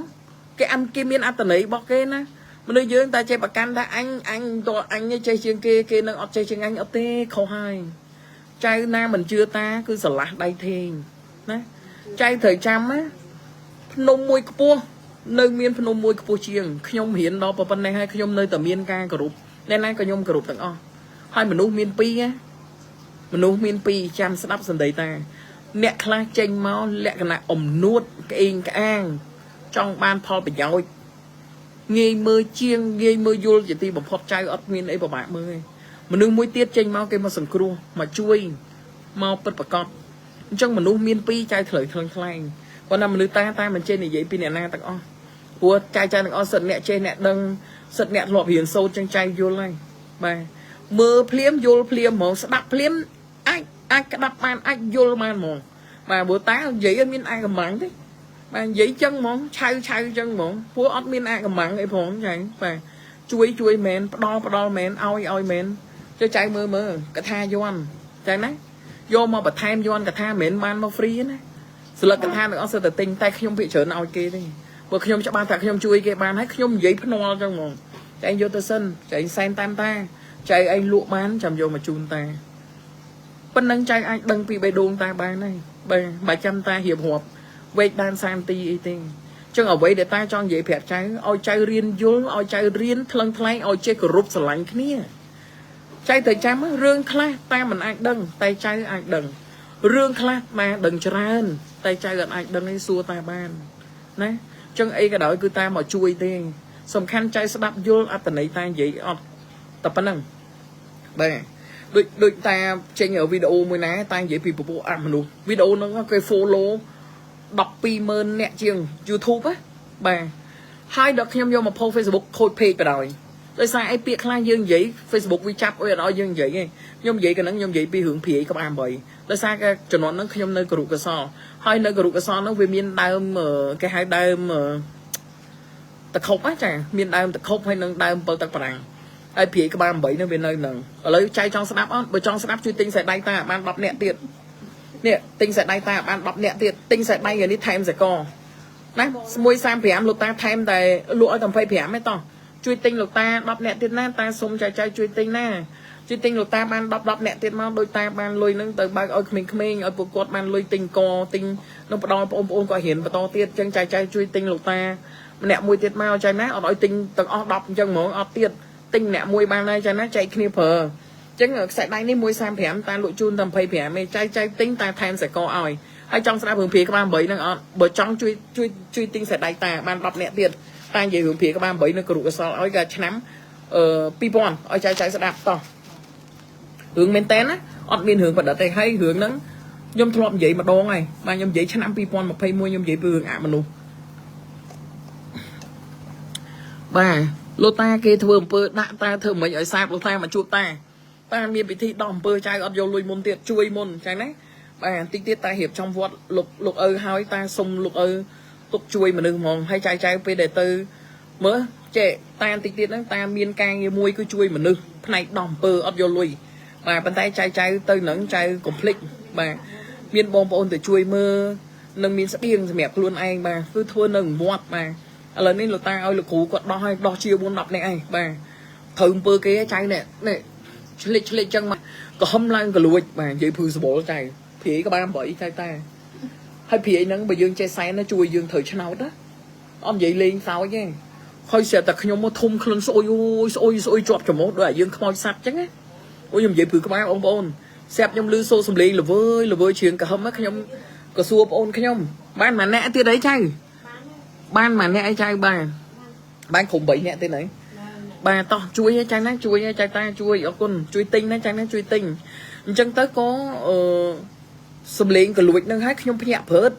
គេមានអត្តន័យរបស់គេណាមនុស្សយើងតែចេះប្រកាន់ថាអញតអញចេះជាងគេនឹងអត់ចេះជាងអញអត់ទេខុសហើយចៅណាមិនជឿតាគឺស្រឡះដៃធេងណាចៅត្រូវចាំណាភ្នំមួយខ្ពស់នៅមានភ្នំមួយខ្ពស់ជាងខ្ញុំរៀនដល់ប៉ុណ្ណេះហើយខ្ញុំនៅតែមានការគោរពអ្នកណាក៏ខ្ញុំគោរពទាំងអស់ហើយមនុស្សមានពីរណាមនុស្សមានពីរចាំស្ដាប់សម្ដីតាអ្នកខ្លះចេញមកលក្ខណៈអំនួតក្អេងក្អាងចង់បានផលប្រយោជន៍ងាយមើលជាងងាយមើលយល់ជាទីបំផុតចៅអត់មានអីពិបាកមើលទេមនុស្សមួយទៀតចេញមកគេមកសង្គ្រោះមកជួយមកពិតប្រកបអញ្ចឹងមនុស្សមានពីរចៅត្រូវថ្លឹងថ្លែងប៉ុន្តែមនុស្សតែមិនចេះនិយាយពីអ្នកណាទាំងអស់ព្រោះចៅទាំងអស់សិតអ្នកចេះអ្នកដឹងសិតអ្នកធ្លាប់រៀនសូត្រចឹងចៅយល់ហើយបាទមើលភ្លាមយល់ភ្លាមហ្មងស្ដាប់ភ្លាមអាចក្តាប់បានអាចយល់បានហ្មងបាទព្រោះតានិយាយអត់មានអាកម្លាំងទេបាទនិយាយចឹងហ្មងឆៅចឹងហ្មងព្រោះអត់មានអាកម្លាំងអីផងចឹងបាទជួយមែនផ្ដល់មែនឲ្យមែនចៅមើលកថាយន់ចឹងណាយកមកបន្ថែមយន់កថាមិនបានមកហ្វ្រីណាស្លឹកកថាទាំងអស់សិតតែទិញតែខ្ញុំភាគច្រើនឲ្យគេទេព្រោះខ្ញុំច្បាស់ថាខ្ញុំជួយគេបានហើយខ្ញុំនិយាយភ្នាល់ចឹងហ្មងចៅយកទៅសិនចៅសែនតាមតាចៅឯងលក់បានចាំយកមកជូនតាប៉ុណ្ណឹងចៅអាចដឹងពីបេះដូងតាបានហើយបើចាំតារៀបរាប់វេកដានសានទីអីទេចឹងអ្វីដែលតាចង់និយាយប្រាប់ចៅឲ្យចៅរៀនយល់ឲ្យចៅរៀនថ្លឹងថ្លែងឲ្យចេះគោរពស្រឡាញ់គ្នាចៅត្រូវចាំរឿងខ្លះតាមិនអាចដឹងតែចៅអាចដឹង rương khát mà đừng tràn tay trai gần anh đừng ấy xua ta ban nè chân ấy cái đó cứ ta mà chui đi sầm khăn trai sẽ đắp vô à tận ấy ta vậy tập năng đây đôi ta trên ở video mới ná ta vậy bị bộ ăn luôn video nó có cái follow đọc pi mơn nè chiêng YouTube á bà hai đợt nhom vô mà post Facebook khôi page cái đờiដោយសារអីពាក្យខ្លះយើងនិយាយ Facebook វាចាប់អុយអត់ឲ្យយើងនិយាយទេខ្ញុំនិយាយកណ្ដឹងខ្ញុំនិយាយពីរឿងព្រាយក៏បានបើដោយសារcáiជំនាន់ហ្នឹងខ្ញុំនៅគរុកសលហើយនៅគរុកសលហ្នឹងវាមានដើមគេហៅដើមតខុបណាចាមានដើមតខុបហើយនឹងដើម7ទឹកប្រាំងហើយព្រាយក្បាល8ហ្នឹងវានៅហ្នឹងឥឡូវចៃចង់ស្ដាប់អត់បើចង់ស្ដាប់ជួយទិញខ្សែដៃតាបាន10នាក់ទៀតនេះទិញខ្សែដៃតាបាន10នាក់ទៀតទិញខ្សែដៃនេះថែមសកលណា135លោកតាថែមតែលក់ឲ្យតែ25ទេតោះជួយទិញលោកតា10នាក់ទៀតណាតាសុំចែកចាយជួយទិញណាជួយទិញលោកតាបាន10នាក់ទៀតមកដោយតាបានលុយនឹងទៅបើកឲ្យក្មេងៗឲ្យពួកគាត់បានលុយទិញកទិញនឹងផ្ដល់បងប្អូនគាត់រៀនបន្តទៀតចឹងចែកចាយជួយទិញលោកតាម្នាក់មួយទៀតមកចាណាអត់ឲ្យទិញទាំងអស់10អញ្ចឹងហ្មងអត់ទៀតទិញម្នាក់មួយបានហើយចាណាចែកគ្នាប្រើអញ្ចឹងខ្សែដៃនេះ135តាលក់ជូនតែ25ឯងចែកចាយទិញតាថែមសកលឲ្យហើយចង់ស្ដាប់រឿងព្រាក្បាល8ហ្នឹងអត់បើចង់ជួយទិញខ្សែដៃតាបាន10នាក់ទៀតតានិយាយរឿងព្រាក្បាល8នៅគរុកសលឲ្យកាឆ្នាំ2000ឲ្យចែកចាយស្ដាប់តោះរឿងមែនតើណាអត់មានរឿងបដិទេហើយរឿងហ្នឹងខ្ញុំធ្លាប់និយាយម្ដងហើយបាទខ្ញុំនិយាយឆ្នាំ2021ខ្ញុំនិយាយពីរឿងអមនុស្សបាទលោកតាគេធ្វើអំពើដាក់តាធ្វើមិនឲ្យសាបលោកតាមកជួបតាមានពិធីដោះអំពើចៅអត់យកលុយមុនទៀតជួយមុនចឹងណាបាទតិចទៀតតារៀបចំវត្តលោកឪហើយតាសុំលោកឪទុកជួយមនុស្សហ្មងហើយចៅពេលដែលទៅមើលចេតាតិចទៀតហ្នឹងតាមានការងារមួយគឺជួយមនុស្សផ្នែកដោះអំពើអត់យកលុយបាទប៉ុន្តែចៅទៅនឹងចៅកុំភ្លេចបាទមានបងប្អូនទៅជួយមើលនឹងមានស្បៀងសម្រាប់ខ្លួនឯងបាទគឺធ្វើនៅវត្តបាទឥឡូវនេះលោកតាឲ្យលោកគ្រូគាត់ដោះឲ្យដោះជា4 10នាក់ឯងបាទត្រូវអំពើគេចៅនេះឆ្លេចចឹងមកក៏ហំឡើងក៏លួចបាទនិយាយភឺសបល់ចៅព្រាយក៏បាន8ចៅតាហើយព្រាយហ្នឹងបើយើងចេះសែនណាជួយយើងត្រូវឆ្នោតណាអត់និយាយលេងសើចទេហើយស្រាប់តែខ្ញុំមកធំខ្លួនស្អុយជាប់ច្រមុះដូចឲ្យយើងខ្មោចសัตว์ចឹងណាអូខ្ញុំនិយាយព្រឺក្បាលបងប្អូនស្រាប់ខ្ញុំឮសូរសំឡេងល្វើយជឿងកំហឹមខ្ញុំក៏សួរបងប្អូនខ្ញុំបានមួយអ្នកទៀតអីចៅបានមួយអ្នកអីចៅបានក្រុម3អ្នកទៀតហើយបាទតោះជួយចៅណាជួយចៅតាជួយអរគុណជួយទិញណាចៅណាជួយទិញអញ្ចឹងទៅក៏សំឡេងក៏លួចនឹងហើយខ្ញុំភ្ញាក់ព្រឹត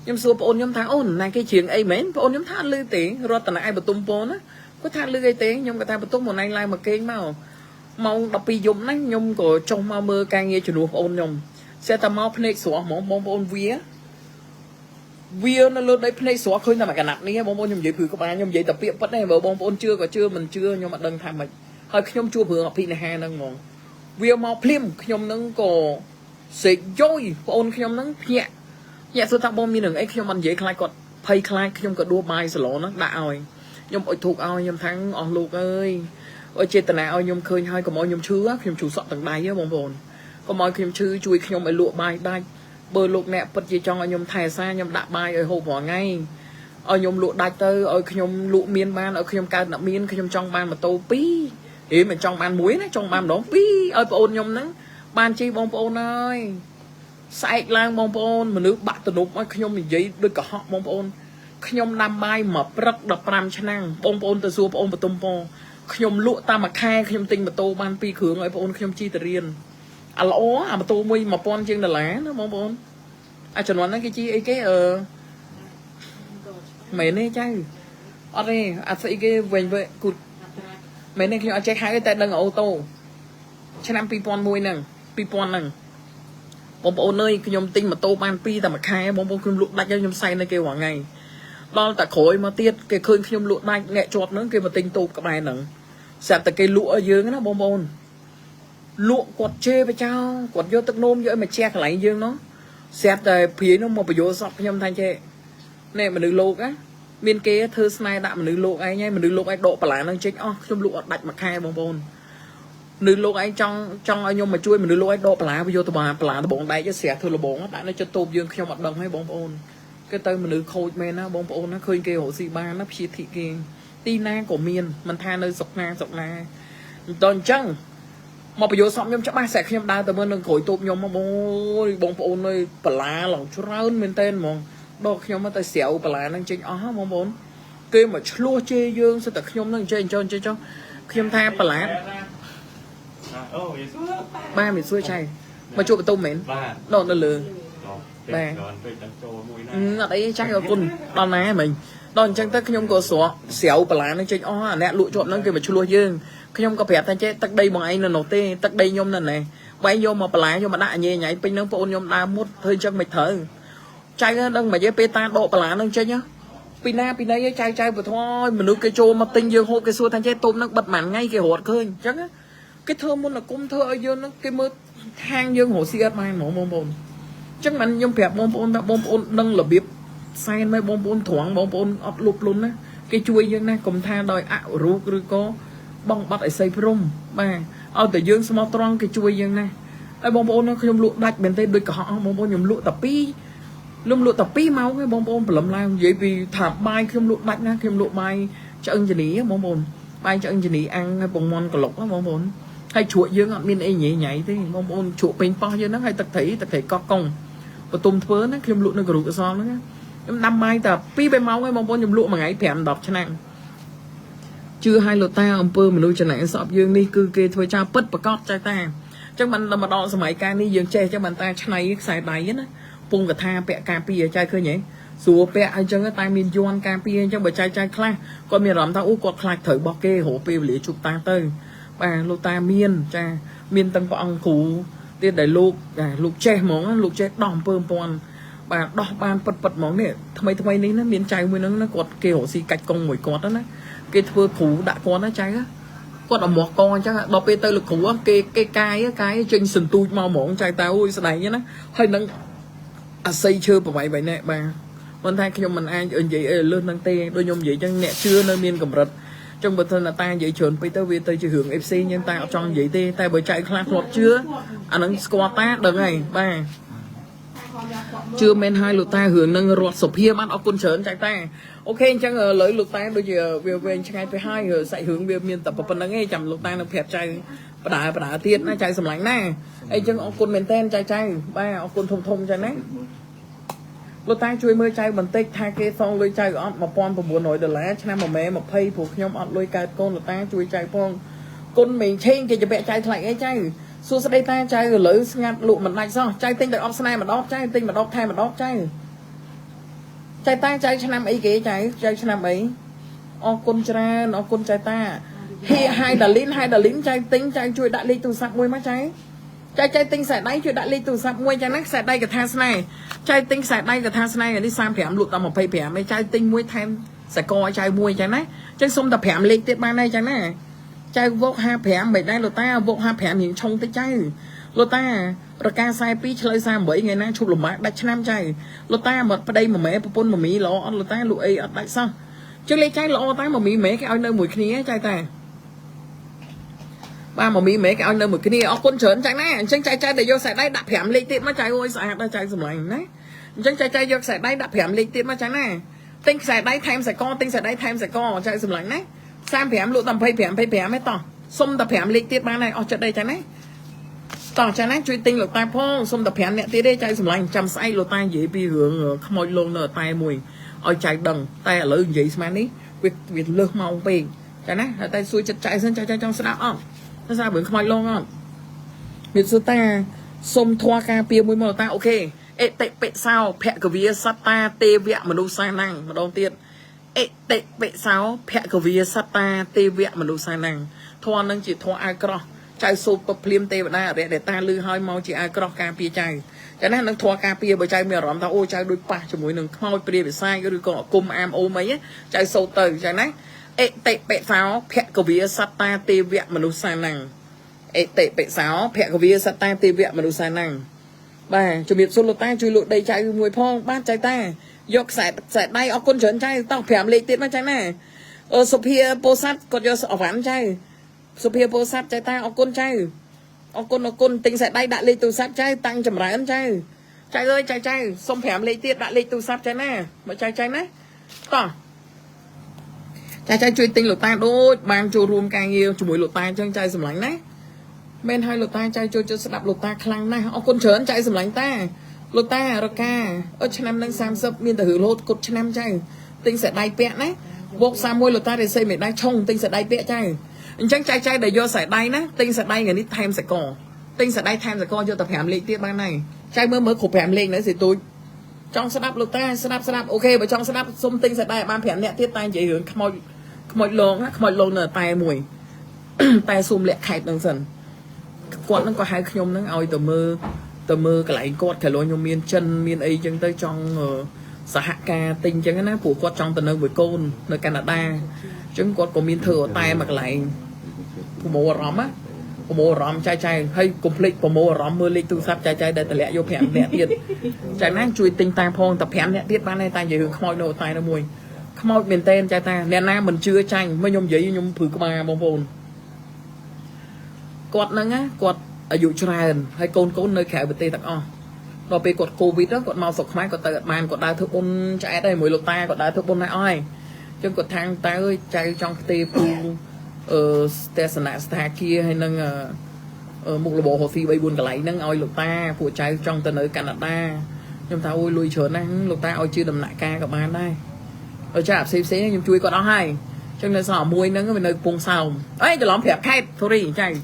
ខ្ញុំសួរបងប្អូនខ្ញុំថាអូនណាគេច្រៀងអីមែនបងប្អូនខ្ញុំថាអត់ឮទេរតនៈឯបតុមពណ៌ណាគាត់ថាឮអីទេខ្ញុំក៏ថាបតុមមួយណៃឡើងមកគេងមកម៉ោង12យប់ហ្នឹងខ្ញុំក៏ចុះមកមើលការងារជំនួសបងប្អូនខ្ញុំស្ទើរតែមកភ្នែកស្រស់ហ្មងបងប្អូនវានៅលើដីភ្នែកស្រស់ឃើញតែមួយកណាត់នេះបងប្អូនខ្ញុំនិយាយព្រឺក្បាលខ្ញុំនិយាយតែពាក្យប៉ិតទេបើបងប្អូនជឿក៏ជឿមិនជឿខ្ញុំអត់ដឹងថាម៉េចហើយខ្ញុំជួបរឿងអភិនិហាហ្នឹងហ្មងវាមកភ្លាមខ្ញុំហ្នឹងក៏សេកយោយបងអូនខ្ញុំហ្នឹងភ្ញាក់សួរថាបងមានរឿងអីខ្ញុំមិននិយាយខ្លាចគាត់ភ័យខ្លាចខ្ញុំក៏ដួសបាយសាឡនហ្នឹងដាក់ឲ្យខ្ញុំអុជធូបឲ្យខ្ញុំថាអស់លោកអើយអុយចេតនាឲ្យខ្ញុំឃើញហើយកុំឲ្យខ្ញុំឈឺខ្ញុំឈឺសក់ទាំងដៃបងប្អូនកុំឲ្យខ្ញុំឈឺជួយខ្ញុំឲ្យលក់បាយដាច់បើលោកអ្នកពិតជាចង់ឲ្យខ្ញុំថែសារខ្ញុំដាក់បាយឲ្យហូបរាល់ថ្ងៃឲ្យខ្ញុំលក់ដាច់ទៅឲ្យខ្ញុំលក់មានបានឲ្យខ្ញុំកើតអ្នកមានខ្ញុំចង់បានម៉ូតូ2មិនចង់បាន1ណាចង់បានម្ដង2ឲ្យបងអូនខ្ញុំហ្នឹងបានជិះបងប្អូនហើយស្អែកឡើងបងប្អូនមនុស្សបាក់ទំនប់ឲ្យខ្ញុំនិយាយដូចកុហកបងប្អូនខ្ញុំដាំបាយមួយព្រឹក15ឆ្នាំបងប្អូនទៅសួរបងអូនបតុមពខ្ញុំលក់តាមមួយខែខ្ញុំទិញម៉ូតូបាន2គ្រឿងឲ្យបងអូនខ្ញុំជិះទៅរៀនអាល្អអាម៉ូតូមួយ1000ជាងដុល្លារណាបងប្អូនអាចំនួនហ្នឹងគេជិះអីគេមែនទេចៅអត់ទេអាស្អីគេវិញគូមែនទេខ្ញុំអត់ចេះហៅតែដឹងអូតូឆ្នាំ2001ហ្នឹង2000ហ្នឹងបងប្អូនអើយខ្ញុំទិញម៉ូតូបាន2តែមួយខែបងប្អូនខ្ញុំលក់ដាច់ហើយខ្ញុំសែននៅគេរាល់ថ្ងៃដល់តែក្រោយមកទៀតគេឃើញខ្ញុំលក់ដាច់អ្នកជាប់ហ្នឹងគេមកទិញតូបក្បែរហ្នឹងស្រាប់តែគេលក់ឲ្យយើងណាបងប្អូនលក់គាត់ជេរបចោគាត់យកទឹកនោមយកឲ្យមកជះកន្លែងយើងនោះស្រាប់តែព្រាយនោះមកបញ្យោសពខ្ញុំថាចេះនេះមនុស្សលោកណាមានគេធ្វើស្នេហ៍ដាក់មនុស្សលោកឯងហើយមនុស្សលោកឯងដកបន្លាហ្នឹងចេញអស់ខ្ញុំលក់អត់ដាច់មួយខែបងប្អូនមនុស្សលោកឯងចង់ឲ្យខ្ញុំមកជួយមនុស្សលោកឯងដកបន្លាវាយកទៅបន្លាដបងដែកស្រាធ្វើលបងដាក់នៅចិត្តតូបយើងខ្ញុំអត់ដឹងទេបងប្អូនគេទៅមនុស្សខូចមែនណាបងប្អូនណាឃើញគេរកស៊ីបានណាព្យាធិគេទីណាក៏មានមិនថានៅស្រុកណាតអញ្ចឹង មកបញ្យោសពខ្ញុំច្បាស់តែខ្ញុំដើរទៅមើលនឹងក្រួយទូបខ្ញុំមកបងប្អូនអើយបលាឡងច្រើនមែនតើហ្មងដកខ្ញុំទៅស្រាវបលាហ្នឹងចេញអស់បងប្អូនគេមកឆ្លោះជេរយើងសិតតែខ្ញុំហ្នឹងចេះចុះខ្ញុំថាបលាអូយសួរបាទមានសួរចៃមកជួបបន្ទុំមែនបាទដកនៅលើបាទអត់អីចៃអរគុណដល់ណាមិញដល់អញ្ចឹងទៅខ្ញុំក៏ស្រកស្រាវបលាហ្នឹងចេញអស់អ្នកលក់ជាប់ហ្នឹងគេមកឆ្លោះយើងខ្ញុំក៏ប្រាប់ថាចេះទឹកដីបងឯងនៅនោះទេទឹកដីខ្ញុំនៅណែបែរយកមកបន្លាយកមកដាក់ញ៉ៃញ៉ៃពេញហ្នឹងបងអូនខ្ញុំដើរមុតធ្វើអញ្ចឹងមិនត្រូវចៅដឹងមិនទេពេលតាដកបន្លាហ្នឹងចេញពីណាពីណីចៅពធមនុស្សគេចូលមកទិញយើងហូបគេសួរថាចេះទុំហ្នឹងបិទមួយថ្ងៃគេរត់ឃើញអញ្ចឹងគេធ្វើមុនអាគុំធ្វើឲ្យយើងហ្នឹងគេមើលខាងយើងរស់ស៊ីអត់បានហ្មងបងប្អូនអញ្ចឹងមិនខ្ញុំប្រាប់បងប្អូនថាបងប្អូនដឹងរបៀបសែនមកបងប្អូនត្រង់បងប្អូនអត់លុបលុនណាគេជួយយើងណាកុំថាដោយអរូបឬក៏បងបាត់អីសីព្រំបាទឲ្យតែយើងស្មោះត្រង់គេជួយយើងណាហើយបងប្អូនខ្ញុំលក់ដាច់មែនទេដូចកុហកបងប្អូនខ្ញុំលក់តែ2ម៉ោងឯងបងប្អូនព្រលឹមឡើងនិយាយពីថាបាយខ្ញុំលក់ដាច់ណាខ្ញុំលក់បាយឆ្អឹងជនីបងប្អូនបាយឆ្អឹងជនីអាំងហើយពងមាន់ក្លុកបងប្អូនហើយជ្រក់យើងអត់មានអីញ៉ៃទេបងប្អូនជ្រក់ពេញប៉ោះយើងហ្នឹងហើយទឹកត្រីកកកងបន្ទុំធ្វើណាខ្ញុំលក់នៅគ្រូកសលហ្នឹងខ្ញុំដាំបាយតែ2-3ម៉ោងឯងបងប្អូនខ្ញុំលក់មួយថ្ងៃ5-10ឆ្នាំជឿឲ្យលោកតាអំពើមនុស្សចំណែកសពយើងនេះគឺគេធ្វើចាពិតប្រកបចៅតាអញ្ចឹងមិនមកដល់សម័យកាលនេះយើងចេះអញ្ចឹងមិនតាឆ្នៃខ្សែដៃណាពងកថាពាក់ការពារចៅឃើញហ៎ស្រួលពាក់អញ្ចឹងតែមានយន់ការពារអញ្ចឹងបើចៅខ្លះគាត់មានអារម្មណ៍ថាអូគាត់ខ្លាចត្រូវបោះគេរហូតពេលវេលាជប់តាទៅបាទលោកតាមានចាមានទាំងព្រះអង្គគ្រូទៀតដែលលោកចេះហ្មងលោកចេះដោះអំពើពន់បាទដោះបានពិតហ្មងនេះថ្មីនេះណាមានចៅមួយហ្នឹងណាគាត់គេរកស៊ីកាច់កង់មួយគាត់ណាគេធ្វើគ្រូដាក់គាត់ណាចៅគាត់អមោះកអញ្ចឹងដល់ពេលទៅលោកគ្រូគេកាយចេញសន្ទូចមកហ្មងចៅតើអូយស្ដែងណាហើយនឹងអាស័យឈើប្រវាយនេះបាទមិនថាខ្ញុំមិនអាចនិយាយអីលើសនឹងទេដូចខ្ញុំនិយាយអញ្ចឹងអ្នកជឿនៅមានកម្រិតចឹងបើថាតានិយាយច្រើនពេកទៅវាទៅជារឿង FC យើងតាអត់ចង់និយាយទេតែបើចៅខ្លះធ្លាប់ជឿអានឹងស្គាល់តាដឹងហើយបាទជឿមែនហើយលោកតារឿងនឹងរត់សុភាបានអរគុណច្រើនចៅតាអូខេអញ្ចឹងឥឡូវលោកតាដូចជាវាវែងឆ្ងាយទៅហើយសាច់រឿងវាមានតែប៉ុណ្្នឹងឯងចាំលោកតានឹងប្រាប់ចៅបដាទៀតណាចៅសម្លាញ់ណាអីចឹងអរគុណមែនតើចៅបាទអរគុណធំចឹងណាលោកតាជួយមើលចៅបន្តិចថាគេសងលុយចៅអត់$1,900ឆ្នាំមួយម៉ែ20ព្រោះខ្ញុំអត់លុយកើតកូនលោកតាជួយចៅផងគុណមេងឆេងគេជពាក់ចៅថ្លៃអីចៅសួស្ដីតាចៅឥឡូវស្ងាត់លក់មិនដាច់សោះចៅទិញតែអបស្នេហ៍ម្ដងចៅទិញម្ដងថែម្ដងចៅតាចៅឆ្នាំអីគេចៅឆ្នាំអីអរគុណច្រើនអរគុណចៅតាហៃដាលីនចៅទិញចៅជួយដាក់លេខទូរស័ព្ទមួយមកចៅទិញខ្សែដៃជួយដាក់លេខទូរស័ព្ទមួយចឹងណាខ្សែដៃកថាស្នេហ៍ចៅទិញខ្សែដៃកថាស្នេហ៍នេះ35លក់ដល់25ឯងចៅទិញមួយថែមសកលចៅមួយចឹងណាចឹងសុំតែ5លេខទៀតបានហើយចឹងណាចៅវុក55មិនដែរលោកតាវុក55រៀងឆុងតិចចៅលោកតារកា42ឆ្លើយ38ថ្ងៃណាឈប់លំបាកដាច់ឆ្នាំចៅលោកតាមកប្តីមួយម៉ែប្រពន្ធមួយមីល្អអត់លោកតាលក់អីអត់ដាច់សោះចឹងលេខចៅល្អតាមួយមីម៉ែគេឲ្យនៅមួយគ្នាចៅតាបាទមួយមីម៉ែគេឲ្យនៅមួយគ្នាអរគុណច្រើនចឹងណាអញ្ចឹងចៅតែយកខ្សែដៃដាក់5លេខទៀតមកចៅអើយស្អាតដល់ចៅសម្លាញ់ណាអញ្ចឹងចៅយកខ្សែដៃដាក់5លេខទៀតមកចឹងណាទិញខ្សែដៃថែមសកលទិញខ្សែដៃថែមសកលចៅសម្លាញ់ណា35លក់តែ25ឯតោះសុំតែ5លេខទៀតបានហើយអស់ចិត្តអីចឹងណាតោះចឹងណាជួយទិញលោកតាផងសុំតែ5អ្នកទៀតទេចៅសម្លាញ់ចាំស្អែកលោកតានិយាយពីរឿងខ្មោចលងនៅតែមួយឲ្យចៅដឹងតែឥឡូវនិយាយស្មាននេះវាលើសម៉ោងពេកចឹងណាតែសួរចិត្តចៅសិនចៅចង់ស្ដាប់អត់ថាសាររឿងខ្មោចលងអត់មានសួរតាសុំធွာការពារមួយមកតាអូខេអេតិពិសោភគវាសត្តាទេវៈមនុស្សសាnăngម្ដងទៀតអេតិពិសោភគវាសត្តាទេវៈមនុស្សសាnăngធွာនឹងជាធွာអាក្រោះចៅសូត្រភ្លាមទេវតាអរិយដែលតាលឺឲ្យមកជាអាក្រោះការពារចៅចឹងណានឹងធွာការពារបើចៅមានអារម្មណ៍ថាអូចៅដូចប៉ះជាមួយនឹងខ្មោចព្រាយវិសាយឬក៏អគុំអាមអូមអីចៅសូត្រទៅចឹងណាអេតិពិសោភគវាសត្តាទេវៈមនុស្សសាnăngអេតិពិសោភគវាសត្តាទេវៈមនុស្សសាnăngបាទជំរាបសួរលោកតាជួយលក់ដីចៅមួយផងបាទចៅតាយកខ្សែដៃអរគុណច្រើនចៅតោះ5លេខទៀតមកចៅណាសុភាពោធិ៍សាត់គាត់យកអវ៉ាន់ចៅសុភាពោធិ៍សាត់ចៅតាអរគុណចៅអរគុណទិញខ្សែដៃដាក់លេខទូរស័ព្ទចៅតាំងចម្រើនចៅអើយចៅសុំ5លេខទៀតដាក់លេខទូរស័ព្ទចៅណាមកចៅណាតោះចៅជួយទិញលោកតាដូចបានចូលរួមការងារជាមួយលោកតាអញ្ចឹងចៅសម្លាញ់ណា men hai lột ta chạy cho đạp lột ta khăng này ở con chớn chạy sầm lạnh ta lột ta rồi ca ở chân em đang sam sấp miên từ hử lột cột chân em chạy tinh sẽ đai pẹ đấy bốc xa môi lột ta để xây mệt đai trông tinh sẽ đai pẹ chạy chẳng chạy để do sải đai nè tinh sẽ đai người nít thêm sẽ cỏ tinh sẽ đai thêm sẽ co cho tập hẻm lên tiếp ban này chạy mới khổ hẻm lên nữa thì tôi trong đạp lột ta đạp ok và trong đạp xung tinh sẽ đai ban hẻm nhẹ tiếp tay chỉ hướng khmoi lông nở tay mùi tay xùm lẹ khẹt đằng sần quạt nó có hai nhôm nó ao tờ mơ cái lại quạt cái lối nhôm miên chân miên ấy chân tới trong xã hạ ca tinh chân cái nó của quạt trong tờ nơi với côn nơi Canada chân quạt có miên thừa tay mà cái lại của mồ róm chai hay complete của mồ róm mưa lịch tu sắp chai để tờ lẹ vô phèm lẹ tiền chai nang chui tinh tay phong tập phèm lẹ tiết ban này tay gì hướng khmoi nổ tay nó mùi khmoi miền tên chai ta nè na mình chưa tranh mới nhôm giấy nhôm phử qua bông bồn quạt nâng á quạt ở dụ tràn hay côn nơi khẽ bật tê tắc o rồi về quạt covid đó quạt màu sọc máy quạt tờ bàn quạt đai thuốc bôn chạy đây mũi lột ta quạt đai thuốc bôn này oi chân quạt thang ta ơi chạy trong tê pu station sta kia hay nâng một là bộ hồ phi bay buồn cả lại nâng oi lột ta phụ chạy trong tờ nơi Canada nhưng ta ôi lùi chớn nâng lột ta oi chưa đầm lại ca các bạn đây ở chạp xế nhưng chui quạt đó hay chân nên sỏ mùi nâng ở nơi buông sao ấy cho lắm phẹp khét thôi đi chạy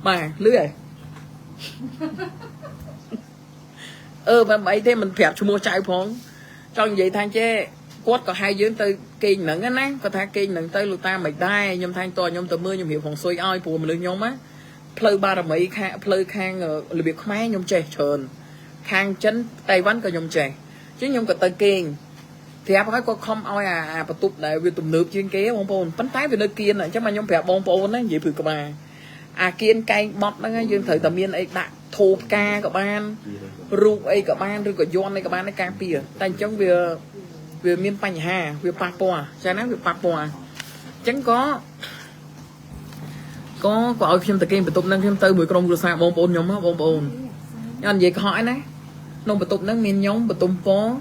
mà lưỡi mà mấy thế mình phẹp cho mua chạy phong trong vậy thang chế quất có hai dưới tới kinh nặng á nè có thang kinh nặng tới lụt ta mày đai nhom thang to nhom tờ mưa nhom hiểu phòng xôi oi phù mình lưỡi nhom á pleu ba là mấy pleu khang là việc máy nhom trẻ trơn khang chân tay vắn có nhom trẻ chứ nhom có tờ kinh thì áp có không oi bà tụt lại vì tụm nước chuyên kế bông bồn bánh tái về nơi kia này chắc mà nhom phẹp bông bồn á vậy phừ các bà kiên cay bọt đó dương thời tầm miên ấy đã thô ca các bạn rượu ấy các bạn rồi có giòn ấy các bạn ấy ca pìa thành trong việc miên panh hà việc papua cho nó việc papua chẳng có ở phim từ kim bị tụt năng phim từ buổi công rồi sao bông bồn nhóm á bông bồn anh vậy hỏi nè nông bị tụt năng miên nhóm bị tụt phố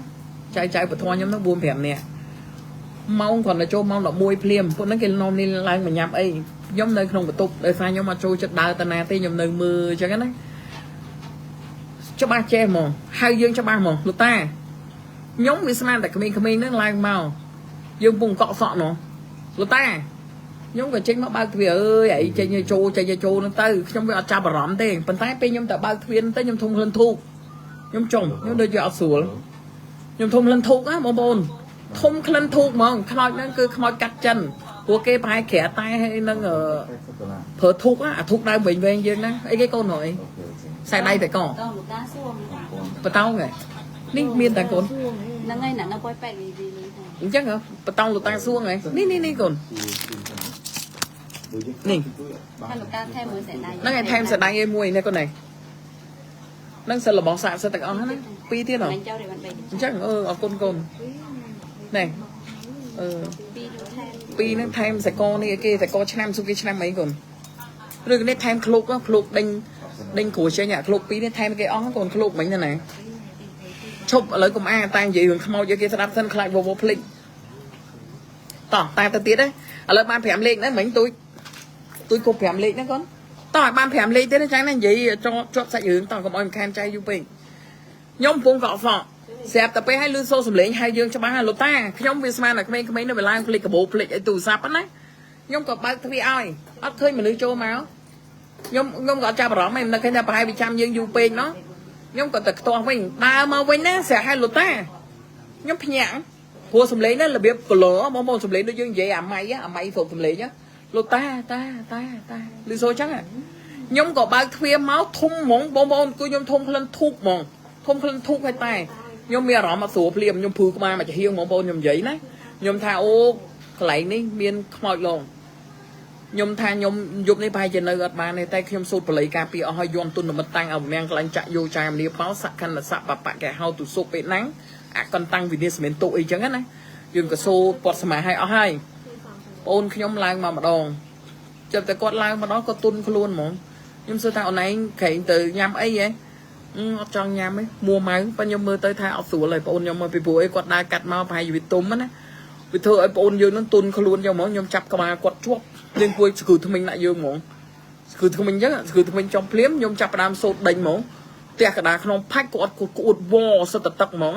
chạy bị thoa nhóm nó buông phèm nè mau còn là cho mau là môi phèm con nó cái non đi lại mà nhắm ấy giống nơi không có tục đời sai nhưng mà trôi chất đào tận này thì nhầm nơi mưa cho cái đấy cho ba che mò hai dương cho ba mò lụt ta nhóm vì sao tại mình nó lại màu dương vùng cọ sọ nó lụt ta nhóm cái trên nó bao thuyền ơi ấy chạy như trâu nó tới trong việc cha bà rõm thế phần tay pe nhóm tại bao thuyền tới nhóm thùng lên thu nhóm trồng nhóm đưa cho xuống nhóm thùng lên thu á bồn thùng lên thu mà không nó cứ không cắt chân của cái bài khẽ tay hay nâng ở phở thuốc á thuốc đang bệnh về dương đó ấy cái con nội xài đây phải còn và tao này ní miên tại con chắc hả và tao lụt ta xuông này ní còn nè nó nghe thêm sẽ đai em mùi nè con này nó sẽ là bỏ sạp sẽ tặng on hết pi tiết rồi chắc ở con này pi nó thêm sẽ con này kia sẽ có chăn xuống cái chăn mấy còn rồi cái thêm khluộc á khluộc đinh của chơi nhà khluộc pi nó thêm cái ón còn khluộc mấy thế này chụp lấy cùng tay gì hưởng mau cho kia sẽ đáp thân lại vô plek tỏ tay ta tiết đấy ở lại ban phèm lên đấy mấy tôi cột phèm lên đấy con tỏ ban phèm lên thế nó tránh là gì cho sạch hướng tỏ có mọi khen trai du bình nhóm vùng cọ phọ xẹp tập hay lưu xô sầm lấy hai dương cho ba lột ta nhóm vì sao là mấy nó phải lai plek cả bộ plek tủ sạp á đấy nhóm có ba thay ai ấp khơi mà lưu châu máu nhóm có cha bà rõ mày là cái nhà bà 200 dương du bình nó nhóm có tật to mình ba mà mình á sẽ hai lột ta nhóm nhãn của sầm lấy nó là biết lửa mong sầm lấy nó dương vậy máy thuộc sầm lấy nhá lột ta lưu xô chắc à nhóm có ba thay máu thung mỏng bông cứ nhóm thung lên thuốc mỏng thung lên thuốc hay tay nhóm mía rõ mà sủa phim nhóm phư mà chỉ hiêu mỏng bông nhóm giấy đấy nhóm tha ô lại ní miên mọi lòng nhóm tha nhóm giúp ní bài trên nơi gật bà này tay nhóm sụt lấy cà phê ở hai yon tuần mà tăng ở men lạnh chạy vô chạy mà đi báo sạc khăn là sạc bà kẻ hao tụ sụp bị nắng còn tăng vì nên tụi chẳng hết này dùng cái xô bọt mà hai ở hai ôn nhóm lang mà đòn chụp tại quạt lang mà đó có tuân luôn mà nhóm sơ tạo này khởi từ nhám ấy vậy trong nhà mới mua máy bao nhiêu mưa tới thao sủa lại ôn nhom mà bị bụi quạt đai cắt mau phải vì túm á vì thôi ôn dương nó tuôn không luôn cho món nhom chập cả mà quạt chuốc liên cuối cử thông minh lại dương món คือทำไมเยอะคือทำไมจอมเพลี้ยมยมจับประดามโซดเด้งหมอเตะกระดาษขนมพักกอดกูดวอสตตักหมอ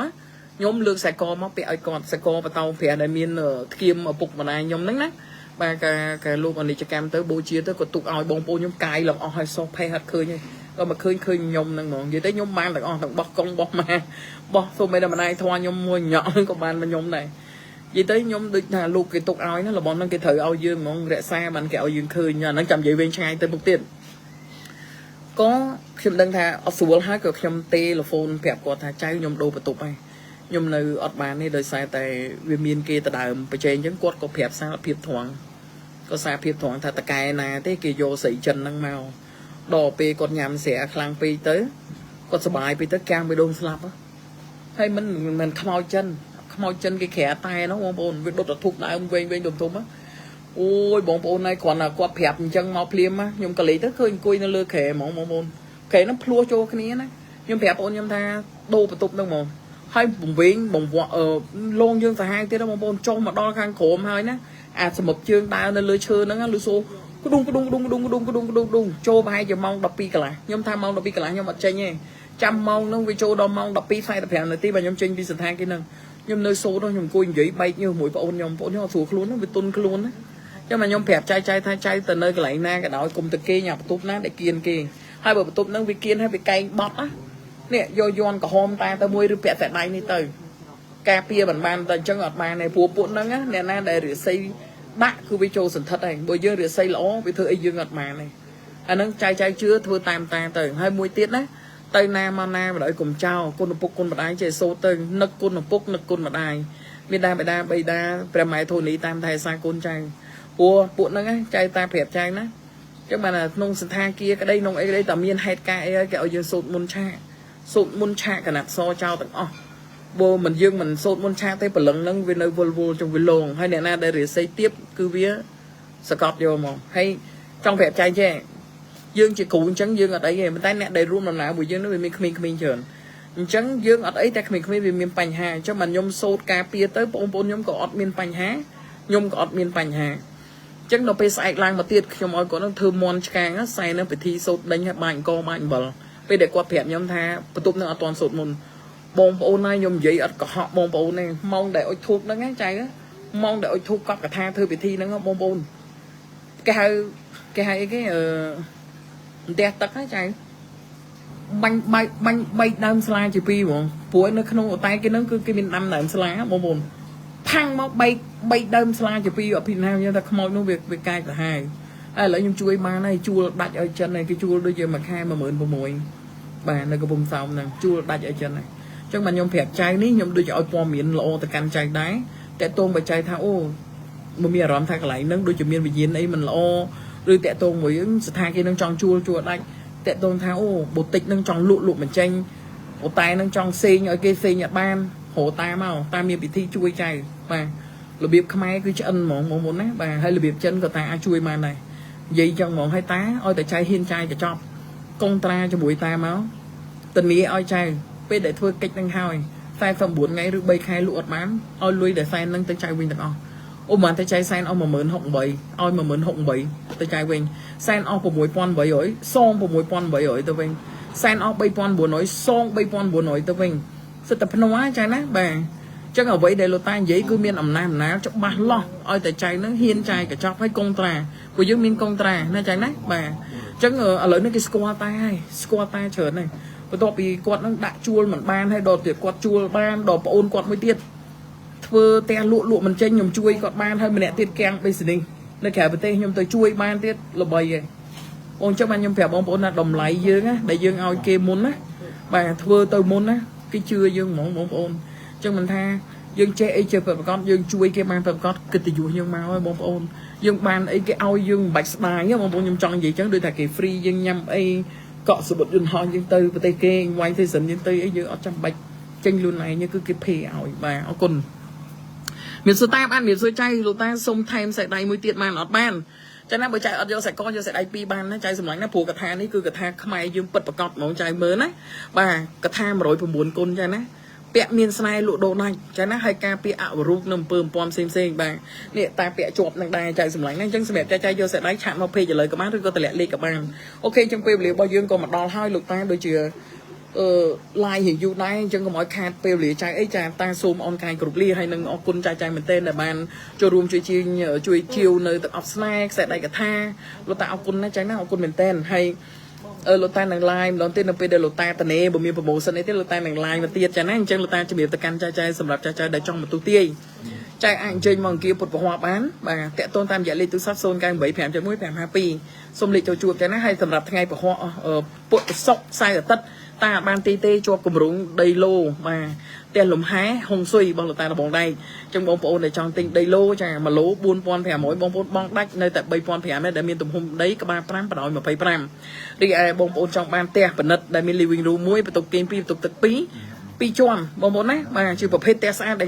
ยมเลือกใส่กอมาไปไอ้กอดใส่กอประตองเพียในมีนเทียมปุกมาในยมนั่งนะบางการลูกอันนี้จะแกมเตอร์โบเชียเตอร์กดตุกเอาบงปูยมกายหลอกเอาให้โซ่เพย์หัดเคยไงก็มาเคยยมนั่งหมออยู่ได้ยมบานแต่อ่อนแต่บอกกองบอกมาบอกโซ่ไม่ได้มาในทวายยมมวยเหยาะก็บานมันยมnày vậy tới nhóm được là lục cái tục áo nó là bọn nó cái thời ao dương mong rẽ xa bạn cái ao dương khơi nhà nó chậm dậy bên trai tới một tiền có khi đăng thà ở xuống hai cái nhóm tê là phone kẹp qua thà trái nhóm đồ và tục này nhóm nơi ở bàn này đời sai tại về miền kia ta đàoไปchơi những quạt có kẹp xa phiệp thoáng có xa phiệp thoáng thà ta cài nè thế kia vô sấy chân năng màu đỏ pe còn nhảm sẽ khlang pe tới còn sờ bài pe tới cam pe đôn slap á hay mình không ao chân màu chân cái khẽ tay nó bông bồn việc đốt thuộc lại ông bên đùm thùng á ôi bông bồn này còn là quạt hẹp chân màu phim á nhưng cái lấy tới khơi cùi nó lơ khẽ mỏng bông bồn khẽ nó plua cho cái này nhưng hẹp ôn nhưng ta đô và tục đâu mà hai bông viên bông vợ lon dương phải hai tiếng đó bông bồn trong mà đo khang khổ hơi nè à sầm một chương ta nên lơ chơi nó lơ xô cái đung cho hai giờ mong đập pi cả lại nhưng tham mong đập pi cả lại nhưng mà chơi nhé trăm mong nó vì cho đo mong đập pi sai tập hẹn là tí bà nhóm chơi đi sân thang cái nâng nhưng nơi số đó nhom cùi vậy bay như mũi bọn nhom thuộc luôn nó bị tuôn luôn á chứ mà nhom phẹp chai từ nơi cái lại na cái đó cùng từ kia nhập túp ná để kiên kia hai bờ túp nó bị kiên hay bị cay bọt á nè do cả hôm ta mua được phẹp phẹp này đi từ cà pia bản bàn từ chân ngọt bàn này phù bộn đó á nè na để rửa xây bạc cứ bị trâu sần thật này bây giờ rửa xây lỗ bị thưa ấy dương ngọt bàn này anh nó chai chưa thưa tam ta từ hai mũi tiết đấy tây nam mana và đợi cùng trao con bốc con bật ai chơi sâu tây nấc con bật ai bên đa bây đa bèm máy thôn lý tam thay sang con trai ủa buồn nó á trai ta phẹp trai nó chứ mà là nông sân tha kia cái đây nông ấy đây tầm miên hay cái kẹo dương sụt môn cha cả nạt so trao tận vô mình dương mình sụt môn cha tới bờ lưng nâng về nơi vô trong về lồng hay nè na để để xây tiếp cứ vía Scott vô mà hay trong phẹp trai chứ dương chỉ cụ chấn dương ở đây mình tay nè đầy run làm nào buổi dương nó bị mình chờn chấn dương ở đấy ta mình vì miền Pành Hà cho mình nhôm sốt cà pia tới bốn nhóm có miền Pành Hà nhôm có miền Pành Hà chấn nó bị sải lang mà tiệt cho mọi có nó thơm mòn càng á xài nó phải thi sốt đánh hạt bánh co bánh bờ bây để qua phèn nhóm tha tụt nó toàn sốt mồn bông bông này nhôm giấy ở có họ bông bông này mong để ôi thuốc nó ngán trái á mong để ôi thuốc có cả tha thư bị thi nó bông bông cái hai cái đẹp tắc á chạy bay đâm slide chữ pi mà cuối nó không tay cái nó cứ cái bên đâm đâm slide bông bồn thăng máu bay đâm slide chữ pi ở phía nào như ta không nói việc cài cả hai ai lấy nhung chui ma này chua đặt ở chân này cái chua đôi giờ mà khai mà mượn vào mùi bà này có bông sòng nè chua đặt ở chân này chắc mà nhung phẹt chai ní nhung đôi giờ qua miệng lộ ta căn chai đáy tại tôm bà chai thao ô mà miệng rắm thay lại nâng đôi giờ miệng bị dính ấy mình lộ rồi tẹt tôm với sự thay kia nâng tròn chua đây tẹt tôm tháo bột tịch nâng tròn lụ mình tranh bột tay nâng tròn xê nhoi kia xê nhật ban hồ ta màu ta miệng bị thi chui chay và là biệp khai cứ chân mỏng muốn á bà hay là biệp chân của ta chui mà này dây chân mỏng hay tá ôi tại chay hiên chay cho chọc công tra cho buổi ta máu tình nghĩa oi chay bây để thưa cách nâng hoi sai phần 4 ngày rồi bay khai lụa bán oi lui để sai nâng tới chay win được không ôm mà tay trái sen ông mà mượn họng bậy oi mà mượn họng bậy tay trái win sen ông của mũi pon bậy rồi song của mũi pon bậy rồi tôi win sen ông bay pon buồn nói song bay pon buồn nói tôi win sự tập hóa trái nát bà chắc ở vậy để lô tay giấy cứ miên ẩm nam ná cho ba lo oi tay trái nó hiên trái cả cho phải công trà của dưới miên công trà nó trái nát bà chắc ở lớn nó cái squat tay trở này tôi to bị quạt nó đã chua mình ban hay đồ tiệt quạt chua ban đồ ôn quạt mới tiệt vừa te lụa mình tranh nhom chui còn ban hơi mình nè tiết keng bây giờ đi nó kể về tê nhom tới chui ban tiết là bầy vậy ôn cho ban nhom phèo bông bông là đồng lại dương á để dương ao kia muốn á bà vừa tôi muốn á cái chưa dương mỏng ôn cho mình tha dương che ấy chơi phèo con dương chui kia ban phèo con kịch thì vui dương mau bông ôn dương ban ấy cái ao dương bạch bài nhá bông nhom tròn gì chẳng đưa thà cái free dương nhâm ấy cọ sự bật dương ho dương tư và tây kê ngoài thế sần dương tư ấy dương ở trong bạch tranh luôn này như cứ cái phê ảo bà ở cùng miền xuôi ta ăn miền xuôi chay rồi ta xông thêm sợi đầy mũi tiệt màn ọt ban cho nên bởi chạy ọt vô sợi con vô sợi đầy pi ban nó chay sầm lạnh nó phù cà tha ní cứ cà tha khai dương bật bật cọt mỏng chay mớ nè bà cà tha mà rồi phù buồn côn chay nè เปียมีนสไนลุโดนจะน่าให้การเปียเอารูปนำเปิมปอมเซ็งๆบางเนี่ยตาเปียจบนังได้ใจสำลังนั่งจังสมัยใจโยเสร็จได้ฉากมาเพย์จะเลยกับบ้านหรือก็ตะเละเล็กกับบ้านโอเคจังเปียเหลียวบอยยืนก่อนมาดอลให้ลูกตาโดยเชื่อลายหิวได้จังก็หมอยขาดเปียเหลียวใจไอ้จานตาซูมออนกายกรุบลี่ให้นึงออกคุณใจเหมือนเต้นแต่บ้านจะรวมช่วยชิวในตับออฟสแน็คเสร็จได้กับท่าลูกตาเอาคุณนะใจน่าเอาคุณเหมือนเต้นให้โลตาหนังลายตอนเต้นเราไปเดินโลตาตะเน่บ่มีโปรโมชั่นในเต้นโลตาหนังลายมาเตียจะนั่งจังโลตาจะมีตะการใจสำหรับใจได้จ้องมาตู้เตี้ยใจอ่างเจนมองกี้ปวดหัวบ้านบ่าแต่ต้นตามอย่าเลยตู้ซับโซนการใบแผลจะมุ้ยแผล5 ปีสมเด็จจูบจะนั่งให้สำหรับไงปวดหัวปวดซอกไซตัดตาบานตีเตจวบกลุ่มรุ้งไดโลมาเตียนหลุมหายหงซุยบอลโลตาบองได้จังบองโปนในจองติงไดโลจะมาโลบุญปอนแผลหมอยบองปนบองได้ในแต่ใบปอนแผลไม่ได้มีตุ่มหุ่มได้กระบาปรามปนอยมาไปปรามรีไอบองปนจองบานเตียปนัดได้มีลิวิงรูมุ้ยประตูเกมปีประตูตึกปีจวมบองปนนะมาชื่อประเภทเตสอา